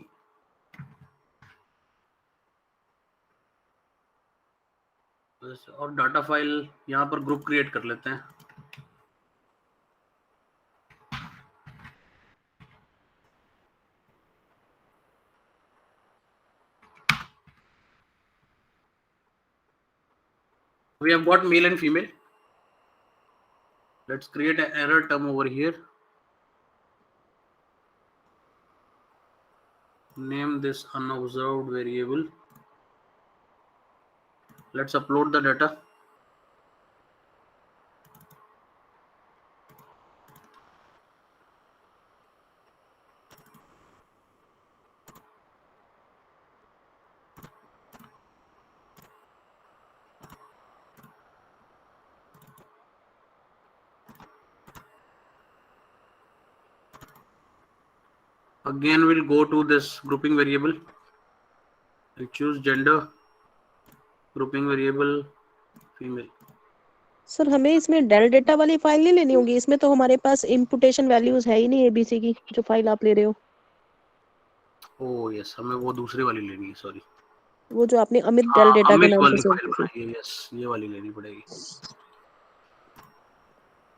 और डाटा फाइल यहाँ पर ग्रुप क्रिएट कर लेते हैं। We have got male and female. Let's create an error term over here. Name this unobserved variable. Let's upload the data. Again, we'll go to this grouping variable. I'll choose gender, grouping variable, female. Sir हमें इसमें del data वाली file नहीं लेनी होगी, इसमें तो हमारे पास इम्पुटेशन values है ही नहीं एबीसी की जो फाइल आप ले रहे हो। ओह यस, हमें वो दूसरी वाली लेनी है, सॉरी। वो जो आपने अमित डेल डेटा के अमित नाम वाली से सेव फाइल की थी। बनाई है, यस, ये वाली लेनी पड़ेगी।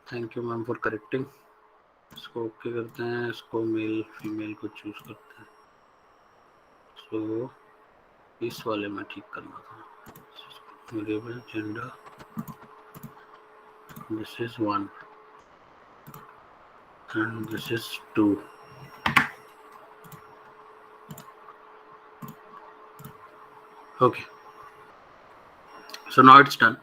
Thank you ma'am for correcting. इसको ओके करते हैं, इसको मेल फीमेल को चूज करते हैं। सो इस वाले में ठीक करना था। Variable gender, this is 1 and this is 2. Okay, so now it's done.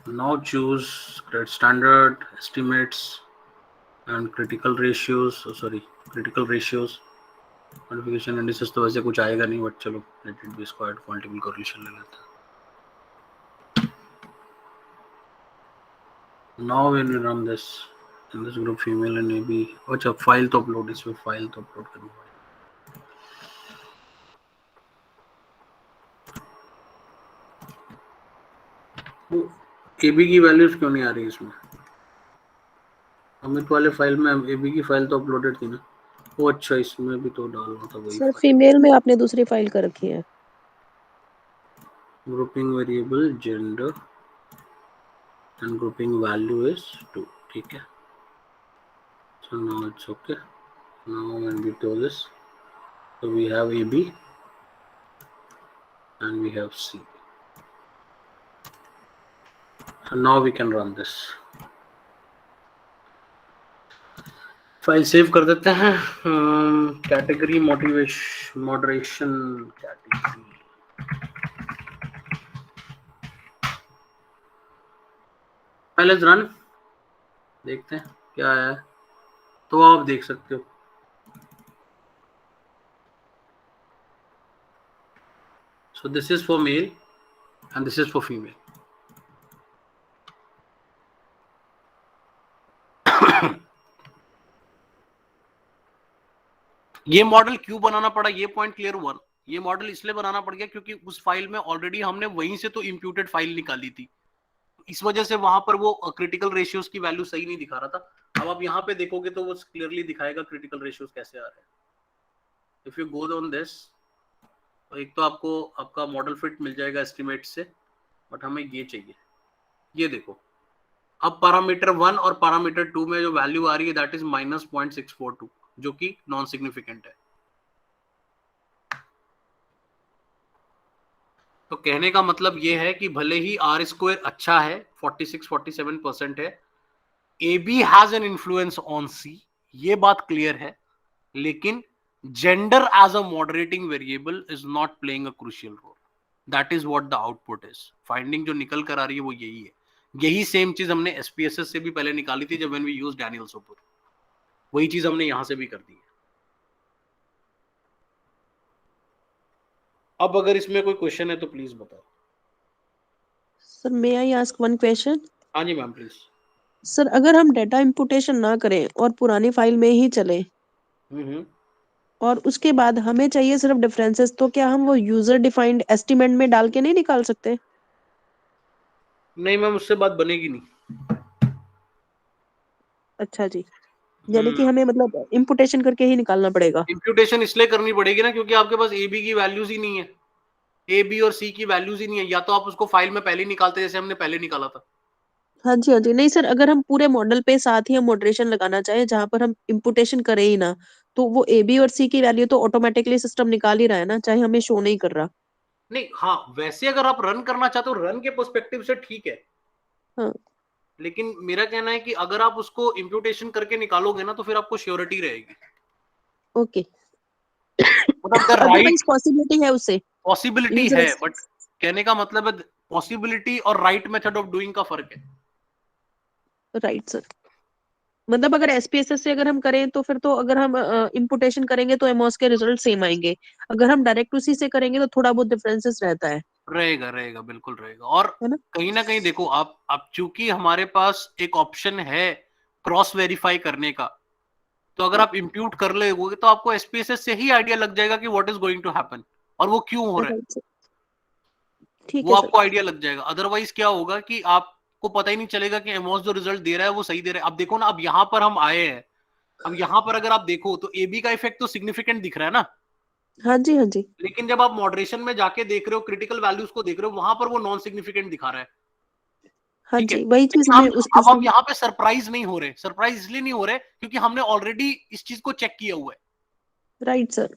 Now choose credit standard, estimates and critical ratios. Critical ratios. Modification indices तो वैसे कुछ आएगा नहीं, बट चलो let it be squared multiple correlation ले लेते हैं। Now when we run this in this group female and AB, अच्छा फाइल तो अपलोड, इसमें फाइल तो अपलोड करनी पड़ेगी। AB की वैल्यूज क्यों नहीं आ रही इसमें? अमित वाले फाइल में AB की फाइल तो अपलोडेड थी ना। वो अच्छा, इसमें भी तो डालना था वही। सर फीमेल में आपने दूसरी फाइल कर रखी है। Grouping variable gender and grouping value is 2, ठीक है। So now it's okay. Now when we do this, so we have AB and we have C. So now we can run this. File save कर देते हैं। Category moderation category, पहले run देखते हैं क्या आया है, तो आप देख सकते हो। So this is for male and this is for female. ये मॉडल क्यों बनाना पड़ा, ये पॉइंट क्लियर हुआ। ये मॉडल इसलिए बनाना पड़ गया क्योंकि उस फाइल में ऑलरेडी हमने वहीं से तो इंप्यूटेड फाइल निकाली थी, इस वजह से वहां पर वो क्रिटिकल रेशियोज की वैल्यू सही नहीं दिखा रहा था। अब आप यहाँ पे देखोगे तो वो क्लियरली दिखाएगा क्रिटिकल रेशियोज कैसे आ रहे हैं। If you go on this, एक तो आपको आपका मॉडल फिट मिल जाएगा एस्टिमेट से, बट हमें ये चाहिए। ये देखो, अब पैरामीटर 1 और पैरामीटर 2 में जो वैल्यू आ रही है दैट इज -0.642, जो कि नॉन सिग्निफिकेंट है। तो कहने का मतलब ये है कि भले ही आर स्क्वायर अच्छा है, 46-47% है, A B has an influence on C, ये बात क्लियर है, लेकिन gender as a moderating variable is not playing a crucial role. That is what the output is. Finding जो निकल कर आ रही है वो यही है। यही सेम चीज हमने एसपीएसएस से भी पहले निकाली थी जब व्हेन वी यूज्ड डैनियल सोपर, वही चीज हमने यहां से भी कर दी है। अब अगर इसमें कोई क्वेश्चन है तो प्लीज बताओ। Sir may I ask one question? हाँ जी मैम प्लीज। सर अगर हम डेटा इंपुटेशन ना करें और पुरानी फाइल में ही चले और उसके बाद हमें चाहिए सिर्फ डिफरेंसेस, तो क्या हम वो यूजर डिफाइंड एस्टीमेट में डाल के नहीं निकाल सकते? नहीं मैम, उससे बात बनेगी नहीं। अच्छा जी, यानी कि हमें मतलब इंपुटेशन करके ही निकालना पड़ेगा। इंप्यूटेशन इसलिए करनी पड़ेगी ना क्योंकि आपके पास ए बी की वैल्यूज ही नहीं है, ए बी और सी की वैल्यूज ही नहीं है। या तो आप उसको फाइल में पहले निकालते जैसे हमने पहले निकाला था। हाँ जी, नहीं सर, अगर हम पूरे मॉडल पे साथ ही हम मॉडरेशन लगाना चाहे जहां पर हम इंपुटेशन करें ही ना, तो वो ए बी और सी की वैल्यू तो ऑटोमेटिकली सिस्टम निकाल ही रहा है ना, चाहे हमें शो नहीं कर रहा। नहीं, हाँ, वैसे अगर आप रन करना चाहते हो रन के पर्सपेक्टिव से ठीक है, हाँ लेकिन मेरा कहना है कि अगर आप उसको इम्प्यूटेशन करके निकालोगे ना तो फिर आपको श्योरिटी रहेगी। ओके, मतलब द अदरवाइज राइट पॉसिबिलिटी है उससे। पॉसिबिलिटी यूजर है, बट कहने का मतलब है पॉसिबिलिटी और राइट मेथड ऑफ डूइंग का फर्क है। राइट सर, मतलब अगर एसपीएसएस से अगर हम करें तो फिर तो अगर हम इम्पुटेशन करेंगे तो एमओस के रिजल्ट सेम आएंगे, अगर हम डायरेक्ट उसी से करेंगे तो थोड़ा बहुत डिफरेंसेस रहता है रहेगा रहेगा, बिल्कुल रहेगा। और है ना। कहीं ना कहीं देखो, आप चूंकि हमारे पास एक ऑप्शन है क्रॉस वेरीफाई करने का, तो अगर आप इंप्यूट कर लोगे तो आपको एसपीएसएस से ही आइडिया लग जाएगा कि what is going to happen और वो क्यों हो रहा है, राइट सर, ठीक वो है आपको सर। आइडिया लग जाएगा। अदरवाइज क्या होगा कि आपको पता ही नहीं चलेगा कि एमओस जो रिजल्ट दे रहा है वो सही दे रहा है। अब देखो ना, अब यहाँ पर हम आए हैं, अब यहाँ पर अगर आप देखो तो एबी का इफेक्ट तो सिग्निफिकेंट दिख रहा है ना, हाँ जी, हाँ जी, लेकिन जब आप मॉडरेशन में जाके देख रहे हो, क्रिटिकल वैल्यूज को देख रहे हो, वहां पर वो नॉन सिग्निफिकेंट दिखा रहा है। हाँ ठीक है, जी, वही चीज लेकिन हमें हम उस अब हम किसी। यहाँ पे सरप्राइज नहीं हो रहे। सरप्राइज इसलिए नहीं हो रहे क्योंकि हमने ऑलरेडी इस चीज को चेक किया हुआ है। Right sir,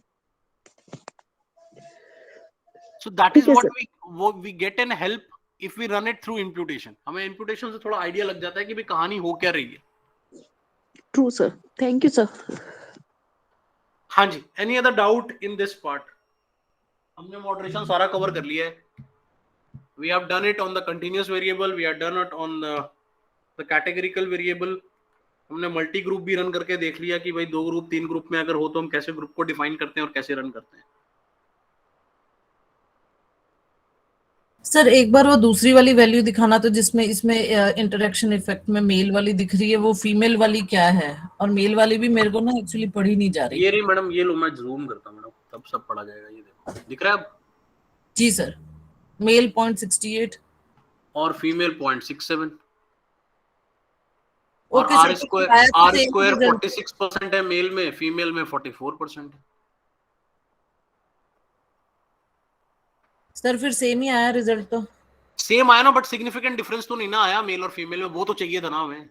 so that is ठीक है sir. What we get an help if we run it through imputation. हमें इम्प्यूटेशन से थोड़ा आइडिया लग जाता है कि भाई कहानी हो क्या रही है। True sir, thank you sir. हाँ जी, any other doubt in this part? हमने मॉडरेशन सारा कवर कर लिया है। We have done it on the continuous variable, we have done it on the categorical variable. हमने मल्टी ग्रुप भी run करके देख लिया कि भाई 2 ग्रुप 3 ग्रुप में अगर हो तो हम कैसे ग्रुप को डिफाइन करते हैं और कैसे रन करते हैं। सर एक बार वो दूसरी वाली वैल्यू दिखाना, तो जिसमें इसमें इंटरेक्शन इफेक्ट में मेल वाली दिख रही है, वो फीमेल वाली क्या है? और मेल वाली भी मेरे को ना एक्चुअली पढ़ी नहीं जा रही। ये रही मैडम, ये लो, मैं जूम करता हूँ मैडम, तब सब पढ़ा जाएगा। ये देखो, दिख रहा है अब? जी सर, मेल 0.68 और फीमेल 0.67 और ओके आर सर, स्क्वायर 46% है मेल में, फीमेल में 44% है। सर फिर सेम ही आया रिजल्ट तो। सेम आया ना, बट सिग्निफिकेंट डिफरेंस तो नहीं ना आया मेल और फीमेल में, वो तो चाहिए था ना हमें।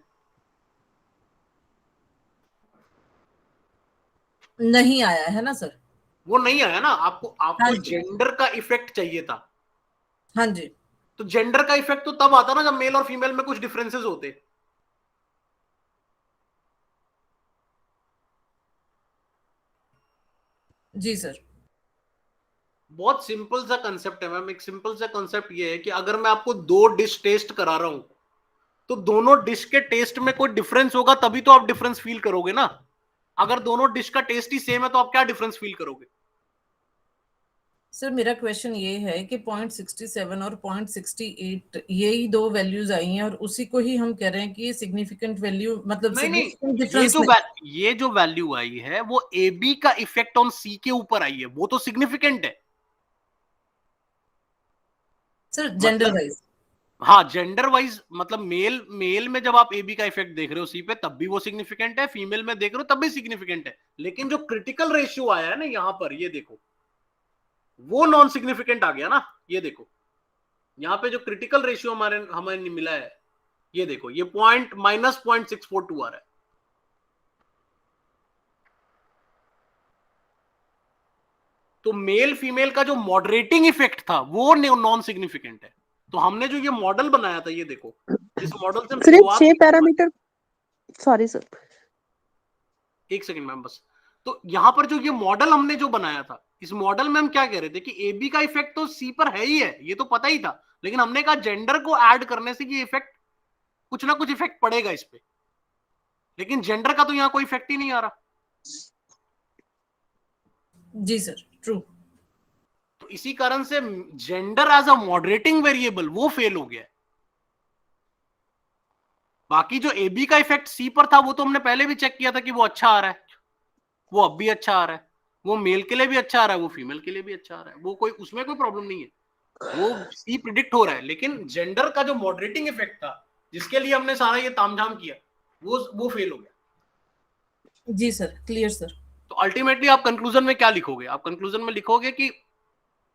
नहीं आया है ना सर? वो नहीं आया ना, आपको हाँ जी, जेंडर का इफेक्ट चाहिए था। हाँ जी, तो जेंडर का इफेक्ट तो तब आता ना जब मेल और फीमेल में कुछ डिफरेंसेस होते। जी सर। बहुत सिंपल सा कंसेप्ट है मैम। एक सिंपल सा कंसेप्ट ये है कि अगर मैं आपको 2 डिश टेस्ट करा रहा हूं तो दोनों डिश के टेस्ट में कोई डिफरेंस होगा तभी तो आप डिफरेंस फील करोगे ना। अगर दोनों डिश का टेस्ट ही सेम है तो आप क्या डिफरेंस फील करोगे? सर मेरा क्वेश्चन ये है कि 0.67 और 0.68 यही 2 वैल्यूज आई हैं और उसी को ही हम कह रहे हैं कि ये सिग्निफिकेंट वैल्यू, मतलब नहीं नहीं, सिग्निफिकेंट ये डिफरेंस जो नहीं। ये जो वैल्यू आई है वो ए बी का इफेक्ट ऑन सी के ऊपर आई है, वो तो सिग्निफिकेंट है। सर जेंडर मतलब वाइज, हाँ, जेंडर वाइज, मतलब मेल में जब आप ए बी का इफेक्ट देख रहे हो सी पे तब भी वो सिग्निफिकेंट है, फीमेल में देख रहे हो तब भी सिग्निफिकेंट है। लेकिन जो क्रिटिकल रेशियो आया है ना यहाँ पर, ये देखो, वो नॉन सिग्निफिकेंट आ गया ना। ये देखो, यहाँ पे जो क्रिटिकल रेशियो हमें मिला है, ये देखो, ये -0.642 आ रहा है। तो मेल फीमेल का जो मॉडरेटिंग इफेक्ट था वो नॉन सिग्निफिकेंट है। तो हमने जो ये मॉडल बनाया था, ये देखो, इस मॉडल से हम सिर्फ शुरुआत 6 की थी। पैरामीटर, सॉरी सर, एक सेकंड मैम बस। तो यहां पर जो ये मॉडल हमने जो बनाया था, इस मॉडल में हम क्या कह रहे थे कि ए बी का इफेक्ट तो सी पर है ही है, ये तो पता ही था, लेकिन हमने कहा जेंडर को ऐड करने से ये इफेक्ट, कुछ ना कुछ इफेक्ट पड़ेगा इस पे। लेकिन जेंडर का तो यहाँ कोई इफेक्ट ही नहीं आ रहा। जी सर, ट्रू। तो इसी कारण से gender as a moderating variable वो फेल हो गया है। बाकी जो ए बी का इफेक्ट सी पर था वो तो हमने पहले भी चेक किया था कि वो अच्छा आ रहा है, वो अब भी अच्छा आ रहा है, वो मेल के लिए भी अच्छा आ रहा है, वो फीमेल के लिए भी अच्छा आ रहा है, वो कोई, उसमें कोई प्रॉब्लम नहीं है, वो सी प्रिडिक्ट हो रहा है। लेकिन जेंडर का जो मॉडरेटिंग इफेक्ट था, जिसके लिए हमने सारा ये तामझाम किया, वो फेल हो गया। जी सर, क्लियर सर। तो अल्टीमेटली आप कंक्लूजन में क्या लिखोगे? आप कंक्लूजन में लिखोगे कि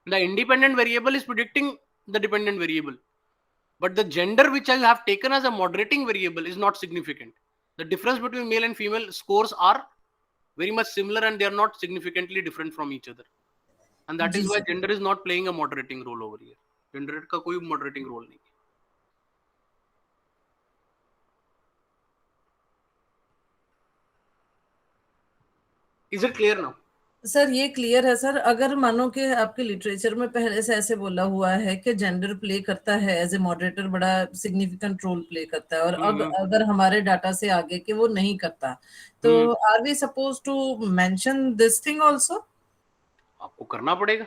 the independent variable is predicting the dependent variable, but the gender which I have taken as a moderating variable is not significant. The difference between male and female scores are very much similar and they are not significantly different from each other. And that is जी why sir. gender is not playing a moderating role over here. Gender का कोई moderating role नहीं है. Is it clear now? Sir ये clear है sir. अगर मानो कि आपके लिटरेचर में पहले से ऐसे बोला हुआ है कि जेंडर प्ले करता है एज ए मॉडरेटर, बड़ा सिग्निफिकेंट रोल प्ले करता है, और अब अगर हमारे डाटा से आगे कि वो नहीं करता, तो are we suppose to mention this thing also? आपको करना पड़ेगा,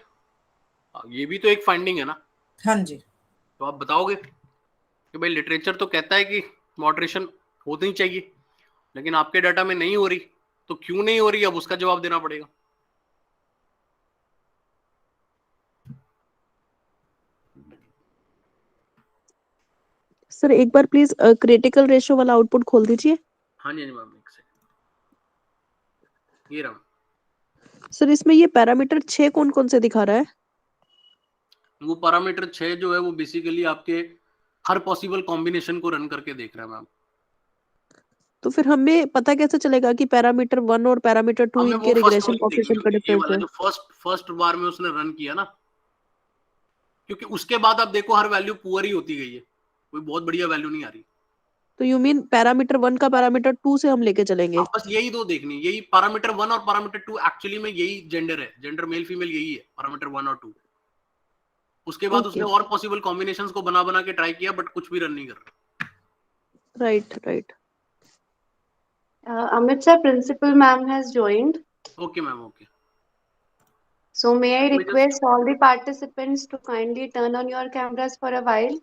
ये भी तो एक फाइंडिंग है ना. हाँ जी. तो आप बताओगे कि भाई लिटरेचर तो कहता है कि मॉडरेशन होनी चाहिए, लेकिन आपके डाटा में नहीं हो रही, तो क्यों नहीं हो रही, अब उसका जवाब देना पड़ेगा. सर एक बार प्लीज क्रिटिकल रेशियो वाला आउटपुट खोल दीजिए. हाँ जी मैम, एक सेकंड, ये रहा. सर इसमें ये पैरामीटर 6 कौन कौन से दिखा रहा है? वो पैरामीटर 6 जो है वो बेसिकली आपके हर पॉसिबल कॉम्बिनेशन को रन करके देख रहा है मैम. तो फिर हमें पता कैसे चलेगा कि पैरामीटर 1 और पैरामीटर 2 हमें इनके वो रिग्रेशन कोएफिशिएंट का ये डिफरेंस वाला है? जो फर्स्ट बार में उसने रन किया ना, क्योंकि उसके बाद आप देखो हर वैल्यू पुअर ही होती गई है, कोई बहुत बढ़िया वैल्यू नहीं आ रही. तो यू मीन पैरामीटर 1 का पैरामीटर 2 से हम लेके चलेंगे? आप बस यही दो देखनी, यही पैरामीटर 1 और पैरामीटर 2 एक्चुअली में यही जेंडर है, जेंडर मेल फीमेल यही है पैरामीटर 1 और 2. उसके बाद उसने और पॉसिबल कॉम्बिनेशंस को बना के ट्राई किया, बट कुछ भी रन नहीं कर रहा. Right. Amit sir, principal ma'am has joined. Okay ma'am, okay. So may I Let me just- request all the participants to kindly turn on your cameras for a while.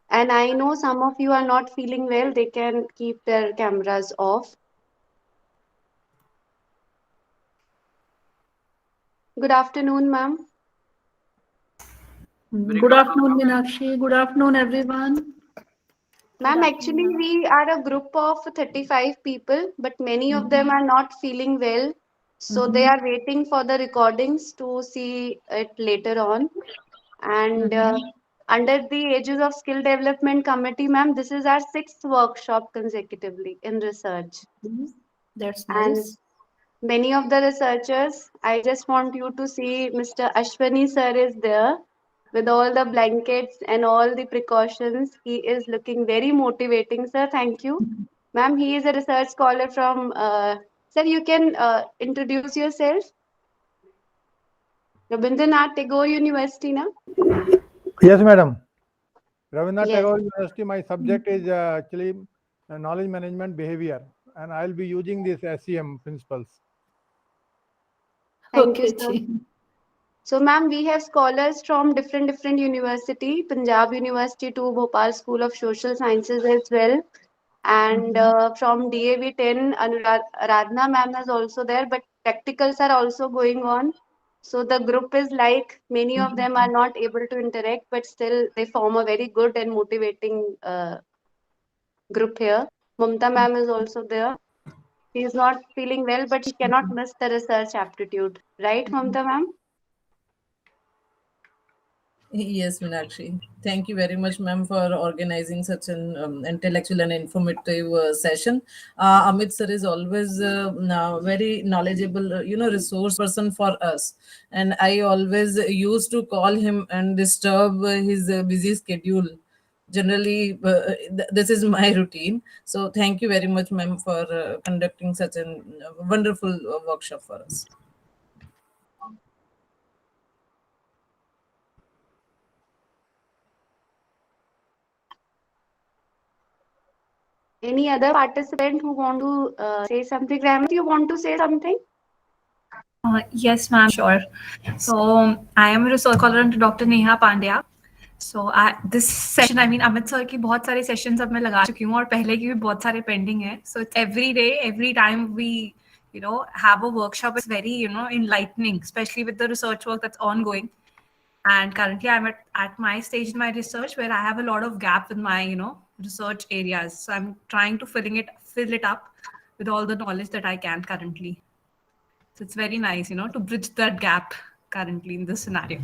And I know some of you are not feeling well, they can keep their cameras off. Good afternoon, ma'am. Very Good good afternoon, afternoon. Meenakshi. Good afternoon, everyone. Ma'am, actually we are a group of 35 people, but many of them are not feeling well. So they are waiting for the recordings to see it later on. And under the Ages of Skill Development Committee, ma'am, this is our 6th workshop consecutively in research. That's And nice. many of the researchers, I just want you to see Mr. Ashwani sir is there with all the blankets and all the precautions. He is looking very motivating, sir. Thank you. Ma'am, he is a research scholar from, sir, you can introduce yourself. Rabindranath Tagore University, na? Yes, madam. Rabindranath Yes. Tagore University, my subject is actually knowledge management behavior, and I'll be using this SEM principles. Thank you, Okay, sir. ji. So, ma'am, we have scholars from different university, Punjab University to Bhopal School of Social Sciences as well. And from DAV 10, Aradhana ma'am is also there, but practicals are also going on. So the group is like, many of them are not able to interact, but still they form a very good and motivating group here. Mamta ma'am is also there. She is not feeling well, but she cannot miss the research aptitude. Right, Mamta ma'am? Yes, Meenakshi. Thank you very much, ma'am, for organizing such an intellectual and informative session. Amit sir is always very knowledgeable, resource person for us. And I always used to call him and disturb his busy schedule. Generally, this is my routine. So thank you very much, ma'am, for conducting such a wonderful workshop for us. Any other participant who want to say something? Ramit, you want to say something? Yes, ma'am, sure. So I am a research scholar under Dr. Neha Pandya. So this session, I mean, Amit sir की बहुत सारे sessions अब मैं लगा चुकी हूँ और पहले की भी बहुत सारे pending है. So it's every day, every time we, have a workshop, it's very, enlightening, especially with the research work that's ongoing. And currently I'm at my stage in my research where I have a lot of gap in my, research areas. So I'm trying to fill it up with all the knowledge that I can currently. So it's very nice, to bridge that gap currently in this scenario.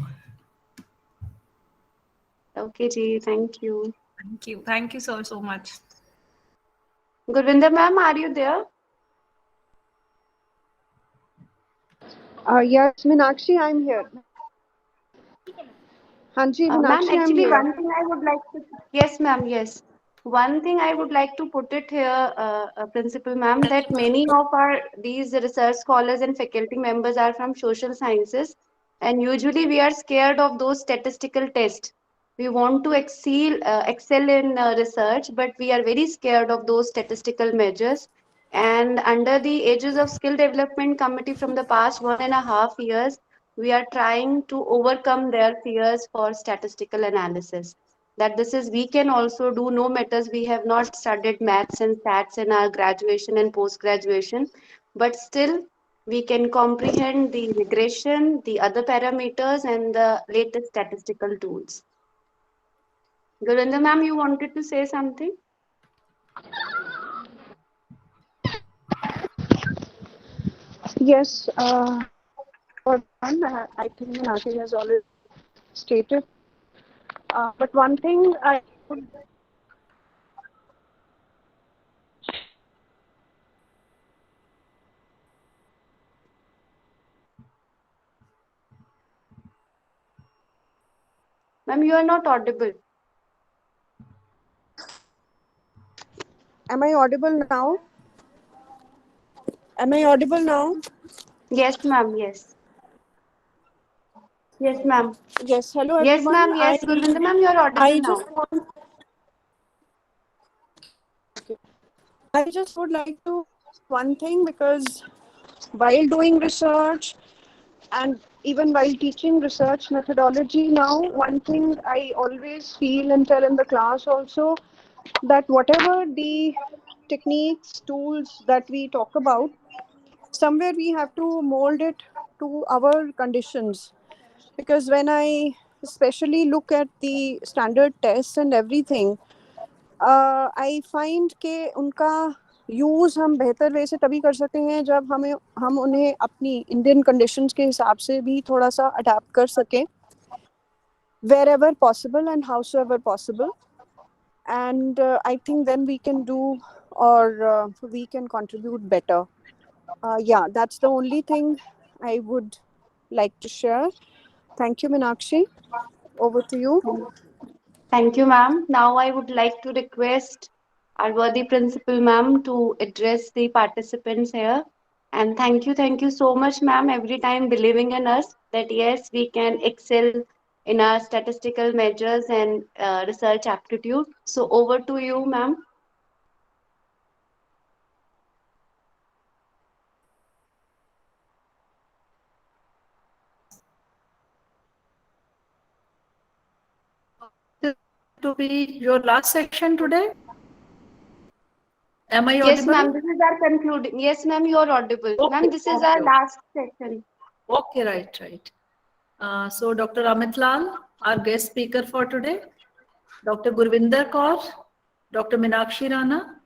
Okay, ji, thank you. Thank you. Thank you, sir, so much. Gurvinder ma'am, are you there? Yes, Meenakshi, I'm here. Hanji, Ma'am, Meenakshi, I'm actually, here. one thing I would like to, yes, ma'am, yes. One thing I would like to put it here, Principal Ma'am, that many of these research scholars and faculty members are from social sciences, and usually we are scared of those statistical tests. We want to excel in research, but we are very scared of those statistical measures. And under the Ages of Skill Development Committee from the past 1.5 years, we are trying to overcome their fears for statistical analysis. That this is we can also do, no matters we have not studied maths and stats in our graduation and post graduation, but still we can comprehend the regression, the other parameters, and the latest statistical tools. Gurinder ma'am, you wanted to say something? Yes, for one, I think Meenakshi has already stated. But one thing I would Ma'am, you are not audible. Am I audible now? Am I audible now? Yes, ma'am, yes. Yes, ma'am. Yes, hello Yes, everyone. ma'am, yes. Gurinder ma'am, you are audible I now. just would like to one thing, because while doing research and even while teaching research methodology now, one thing I always feel and tell in the class also, that whatever the techniques, tools that we talk about, somewhere we have to mold it to our conditions. Because when I especially look at the standard tests and everything, I find के उनका use हम बेहतर वे से तभी कर सकते हैं जब हम उन्हें अपनी इंडियन कंडीशंस के हिसाब से भी थोड़ा सा अडेप्ट कर सकें, wherever possible and howsoever possible. And I think then we can do, or we can contribute better. Yeah, that's the only thing I would like to share. Thank you, Meenakshi. Over to you. Thank you, ma'am. Now I would like to request our worthy principal, ma'am, to address the participants here. And thank you so much, ma'am, every time believing in us that yes, we can excel in our statistical measures and research aptitude. So over to you, ma'am. To be your last section today? Am I Yes, audible? ma'am, this is our concluding. Yes, ma'am, you are audible. Okay, Ma'am, this is okay, our okay. last session. Okay, right. So Dr. Amit Lal, our guest speaker for today, Dr. Gurvinder Kaur, Dr. Meenakshi Rana,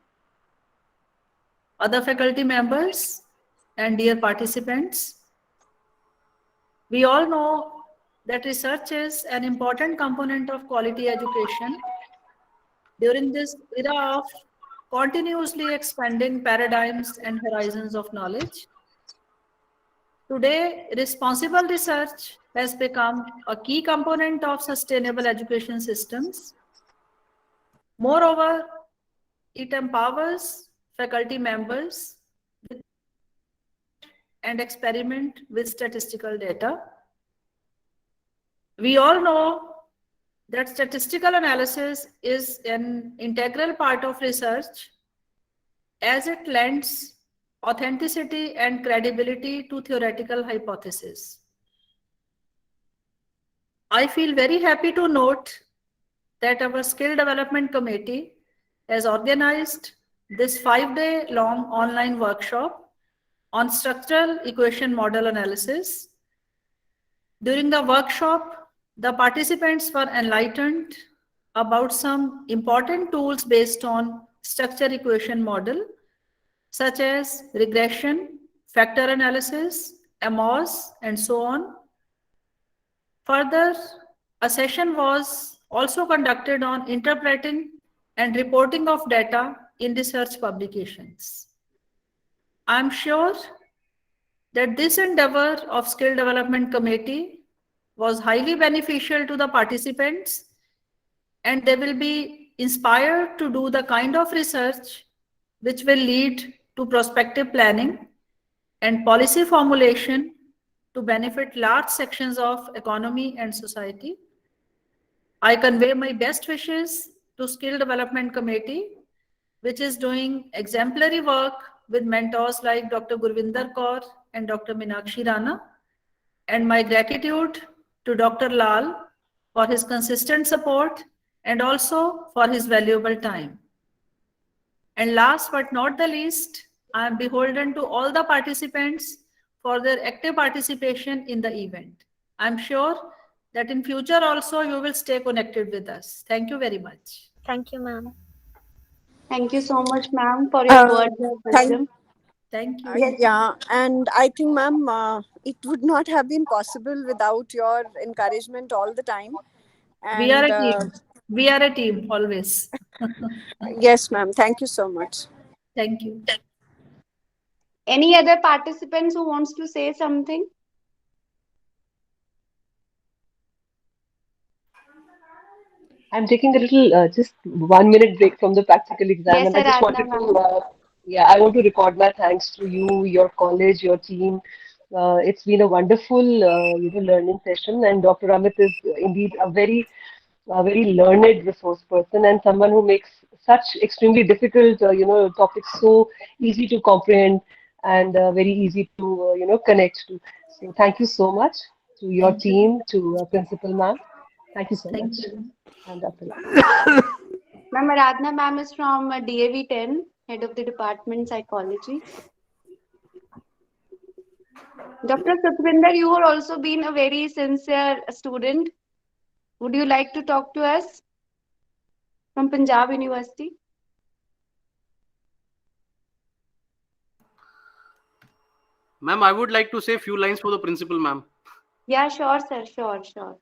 other faculty members, and dear participants. We all know that research is an important component of quality education. During this era of continuously expanding paradigms and horizons of knowledge, today, responsible research has become a key component of sustainable education systems. Moreover, it empowers faculty members and experiment with statistical data. We all know that statistical analysis is an integral part of research as it lends authenticity and credibility to theoretical hypotheses. I feel very happy to note that our Skill Development Committee has organized this 5-day long online workshop on structural equation model analysis. During the workshop, the participants were enlightened about some important tools based on structure equation model, such as regression, factor analysis, AMOS, and so on. Further, a session was also conducted on interpreting and reporting of data in research publications. I'm sure that this endeavor of Skill Development Committee was highly beneficial to the participants, and they will be inspired to do the kind of research which will lead to prospective planning and policy formulation to benefit large sections of economy and society. I convey my best wishes to Skill Development Committee, which is doing exemplary work with mentors like Dr. Gurvinder Kaur and Dr. Meenakshi Rana, and my gratitude to Dr. Lal for his consistent support and also for his valuable time. And last but not the least, I am beholden to all the participants for their active participation in the event. I'm sure that in future also you will stay connected with us. Thank you very much. Thank you, ma'am. Thank you so much, ma'am, for your words of thank- wisdom. Thank you. Yeah, and I think, ma'am, it would not have been possible without your encouragement all the time. And, We are a team. We are a team always. Yes, ma'am. Thank you so much. Thank you. Any other participants who wants to say something? I'm taking a little, just 1 minute break from the practical exam, Yes, and I just Aradhana, wanted to, I want to record my thanks to you, your college, your team. It's been a wonderful, learning session, and Dr. Amit is indeed a very learned resource person and someone who makes such extremely difficult, topics so easy to comprehend and very easy to, connect to. So thank you so much to your Thank you. team, to Principal Ma'am. Thank you so Thank much. you. And Dr. Lal. Ma'am, Aradhana ma'am is from DAV 10, head of the department psychology. Dr. Sukhvinder, you have also been a very sincere student. Would you like to talk to us from Punjab University? Ma'am, I would like to say a few lines for the principal, ma'am. Yeah, sure, sir. Sure.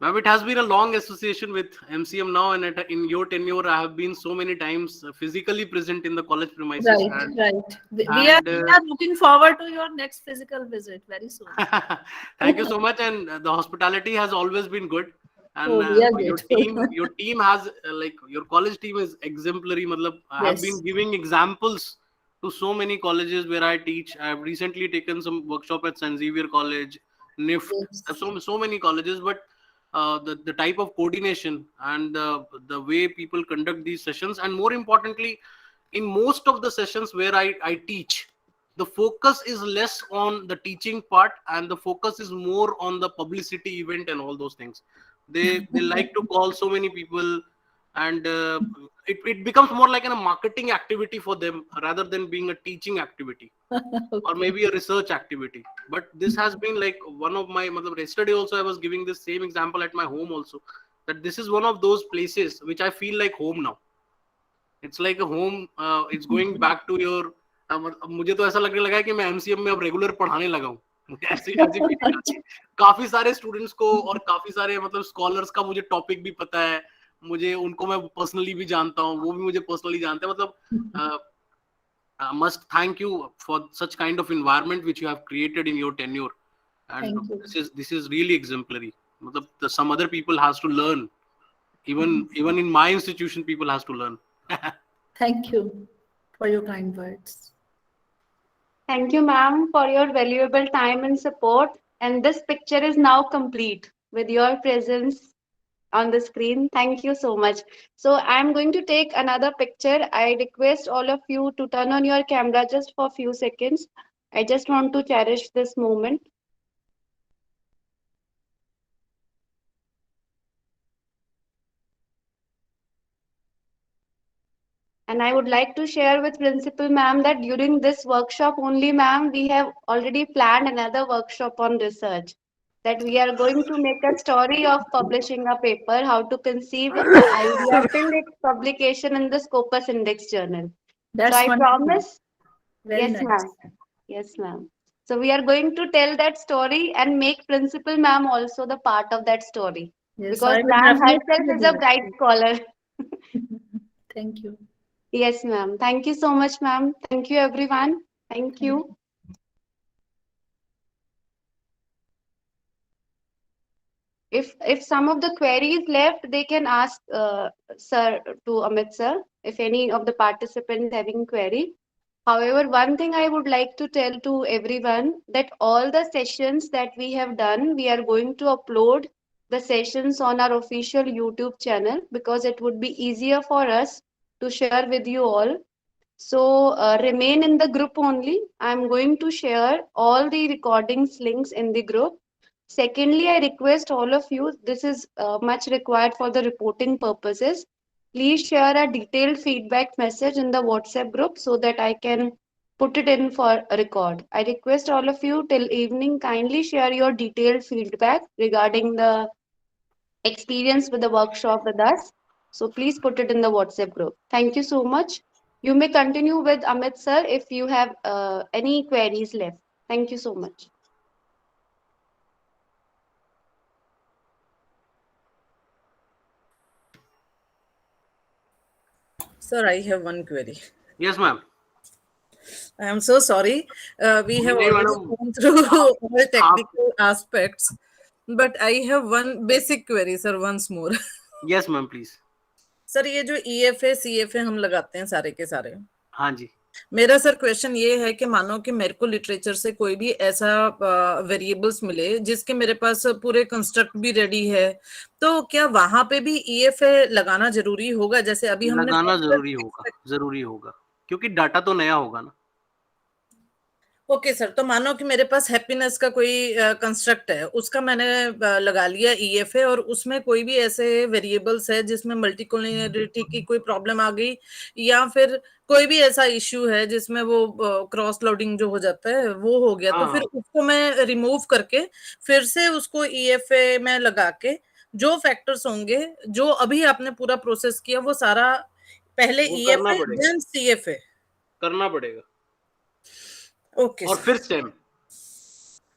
Ma'am, it has been a long association with MCM now, and in your tenure, I have been so many times physically present in the college premises. Right. We are looking forward to your next physical visit very soon. Thank you so much, and the hospitality has always been good. And your team has your college team is exemplary. I have been giving examples to so many colleges where I teach. I have recently taken some workshop at St. Xavier College, NIFT, so many colleges, but the type of coordination and the way people conduct these sessions, and more importantly, in most of the sessions where I teach, the focus is less on the teaching part and the focus is more on the publicity event and all those things. They like to call so many people, and it becomes more like a marketing activity for them rather than being a teaching activity. Or maybe a research activity. But this has been like one of my, yesterday also I was giving this same example at my home also, that this is one of those places which I feel like home now. It's like a home. It's going back to your, मुझे तो ऐसा लगने लगा है कि मैं MCM में अब रेगुलर पढ़ाने लगा हूँ. ऐसी फीलिंग आती है. काफी सारे स्टूडेंट्स को और काफी सारे स्कॉलर्स का मुझे टॉपिक भी पता है, मुझे उनको मैं पर्सनली भी जानता हूँ, वो भी मुझे पर्सनली जानते हैं. Must thank you for such kind of environment which you have created in your tenure, and this is really exemplary. Some other people has to learn. Even in my institution, people has to learn. Thank you for your kind words. Thank you, ma'am, for your valuable time and support. And this picture is now complete with your presence on the screen. Thank you so much. So I'm going to take another picture. I request all of you to turn on your camera just for a few seconds. I just want to cherish this moment. And I would like to share with Principal Ma'am that during this workshop only, ma'am, we have already planned another workshop on research. That we are going to make a story of publishing a paper, how to conceive an idea till its publication in the Scopus Index Journal. That's so I wonderful. promise. Very Yes, nice. ma'am. Yes, ma'am. So we are going to tell that story and make Principal Ma'am also the part of that story. Yes, because I will ma'am definitely herself is do a that. bright scholar. Thank you. Yes, ma'am. Thank you so much, ma'am. Thank you, everyone. Thank you. If some of the queries left, they can ask sir to Amit sir if any of the participants having query. However, one thing I would like to tell to everyone that all the sessions that we have done, we are going to upload the sessions on our official YouTube channel because it would be easier for us to share with you all. So remain in the group only. I'm going to share all the recordings links in the group. Secondly, I request all of you, this is much required for the reporting purposes. Please share a detailed feedback message in the WhatsApp group so that I can put it in for a record. I request all of you till evening kindly share your detailed feedback regarding the experience with the workshop with us. So please put it in the WhatsApp group. Thank you so much. You may continue with Amit sir if you have any queries left. Thank you so much. Sir, I have one query. Yes, ma'am. I am so sorry. We have नहीं, already madam. gone through all the technical aspects, but I have one basic query, sir, once more. Yes, ma'am, please. Sir ये जो EFA CFA हम लगाते हैं सारे के सारे, हाँ जी, मेरा सर क्वेश्चन ये है कि मानो कि मेरे को लिटरेचर से कोई भी ऐसा वेरिएबल्स मिले जिसके मेरे पास पूरे कंस्ट्रक्ट भी रेडी है, तो क्या वहां पे भी EFA लगाना जरूरी होगा? जैसे अभी हमने लगाना जरूरी होगा क्योंकि डाटा तो नया होगा ना। ओके सर, तो मानो कि मेरे पास हैप्पीनेस का कोई कंस्ट्रक्ट है, उसका मैंने लगा लिया EFA और उसमें कोई भी ऐसे वेरिएबल्स है जिसमें मल्टीकोलिनियरिटी की कोई प्रॉब्लम आ गई या फिर कोई भी ऐसा इश्यू है जिसमें वो क्रॉस लोडिंग जो हो जाता है वो हो गया, तो फिर उसको मैं रिमूव करके फिर से उसको EFA में लगा के जो फैक्टर्स होंगे जो अभी आपने पूरा प्रोसेस किया वो सारा पहले EFA देन CFA करना पड़ेगा। ओके और फिर सेम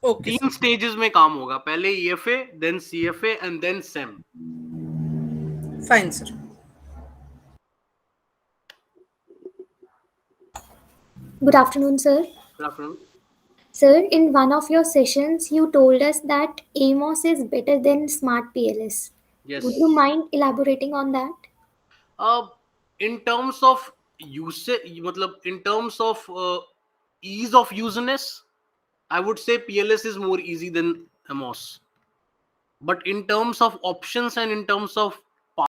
ओके 3 स्टेजेस में काम होगा, पहले EFA then CFA and then SEM। Fine sir. Good afternoon, sir. Good afternoon. Sir, in one of your sessions, you told us that AMOS is better than Smart PLS. Yes. Would you mind elaborating on that? In terms of usage, मतलब in terms of ease of useness, I would say PLS is more easy than AMOS. But in terms of options and in terms of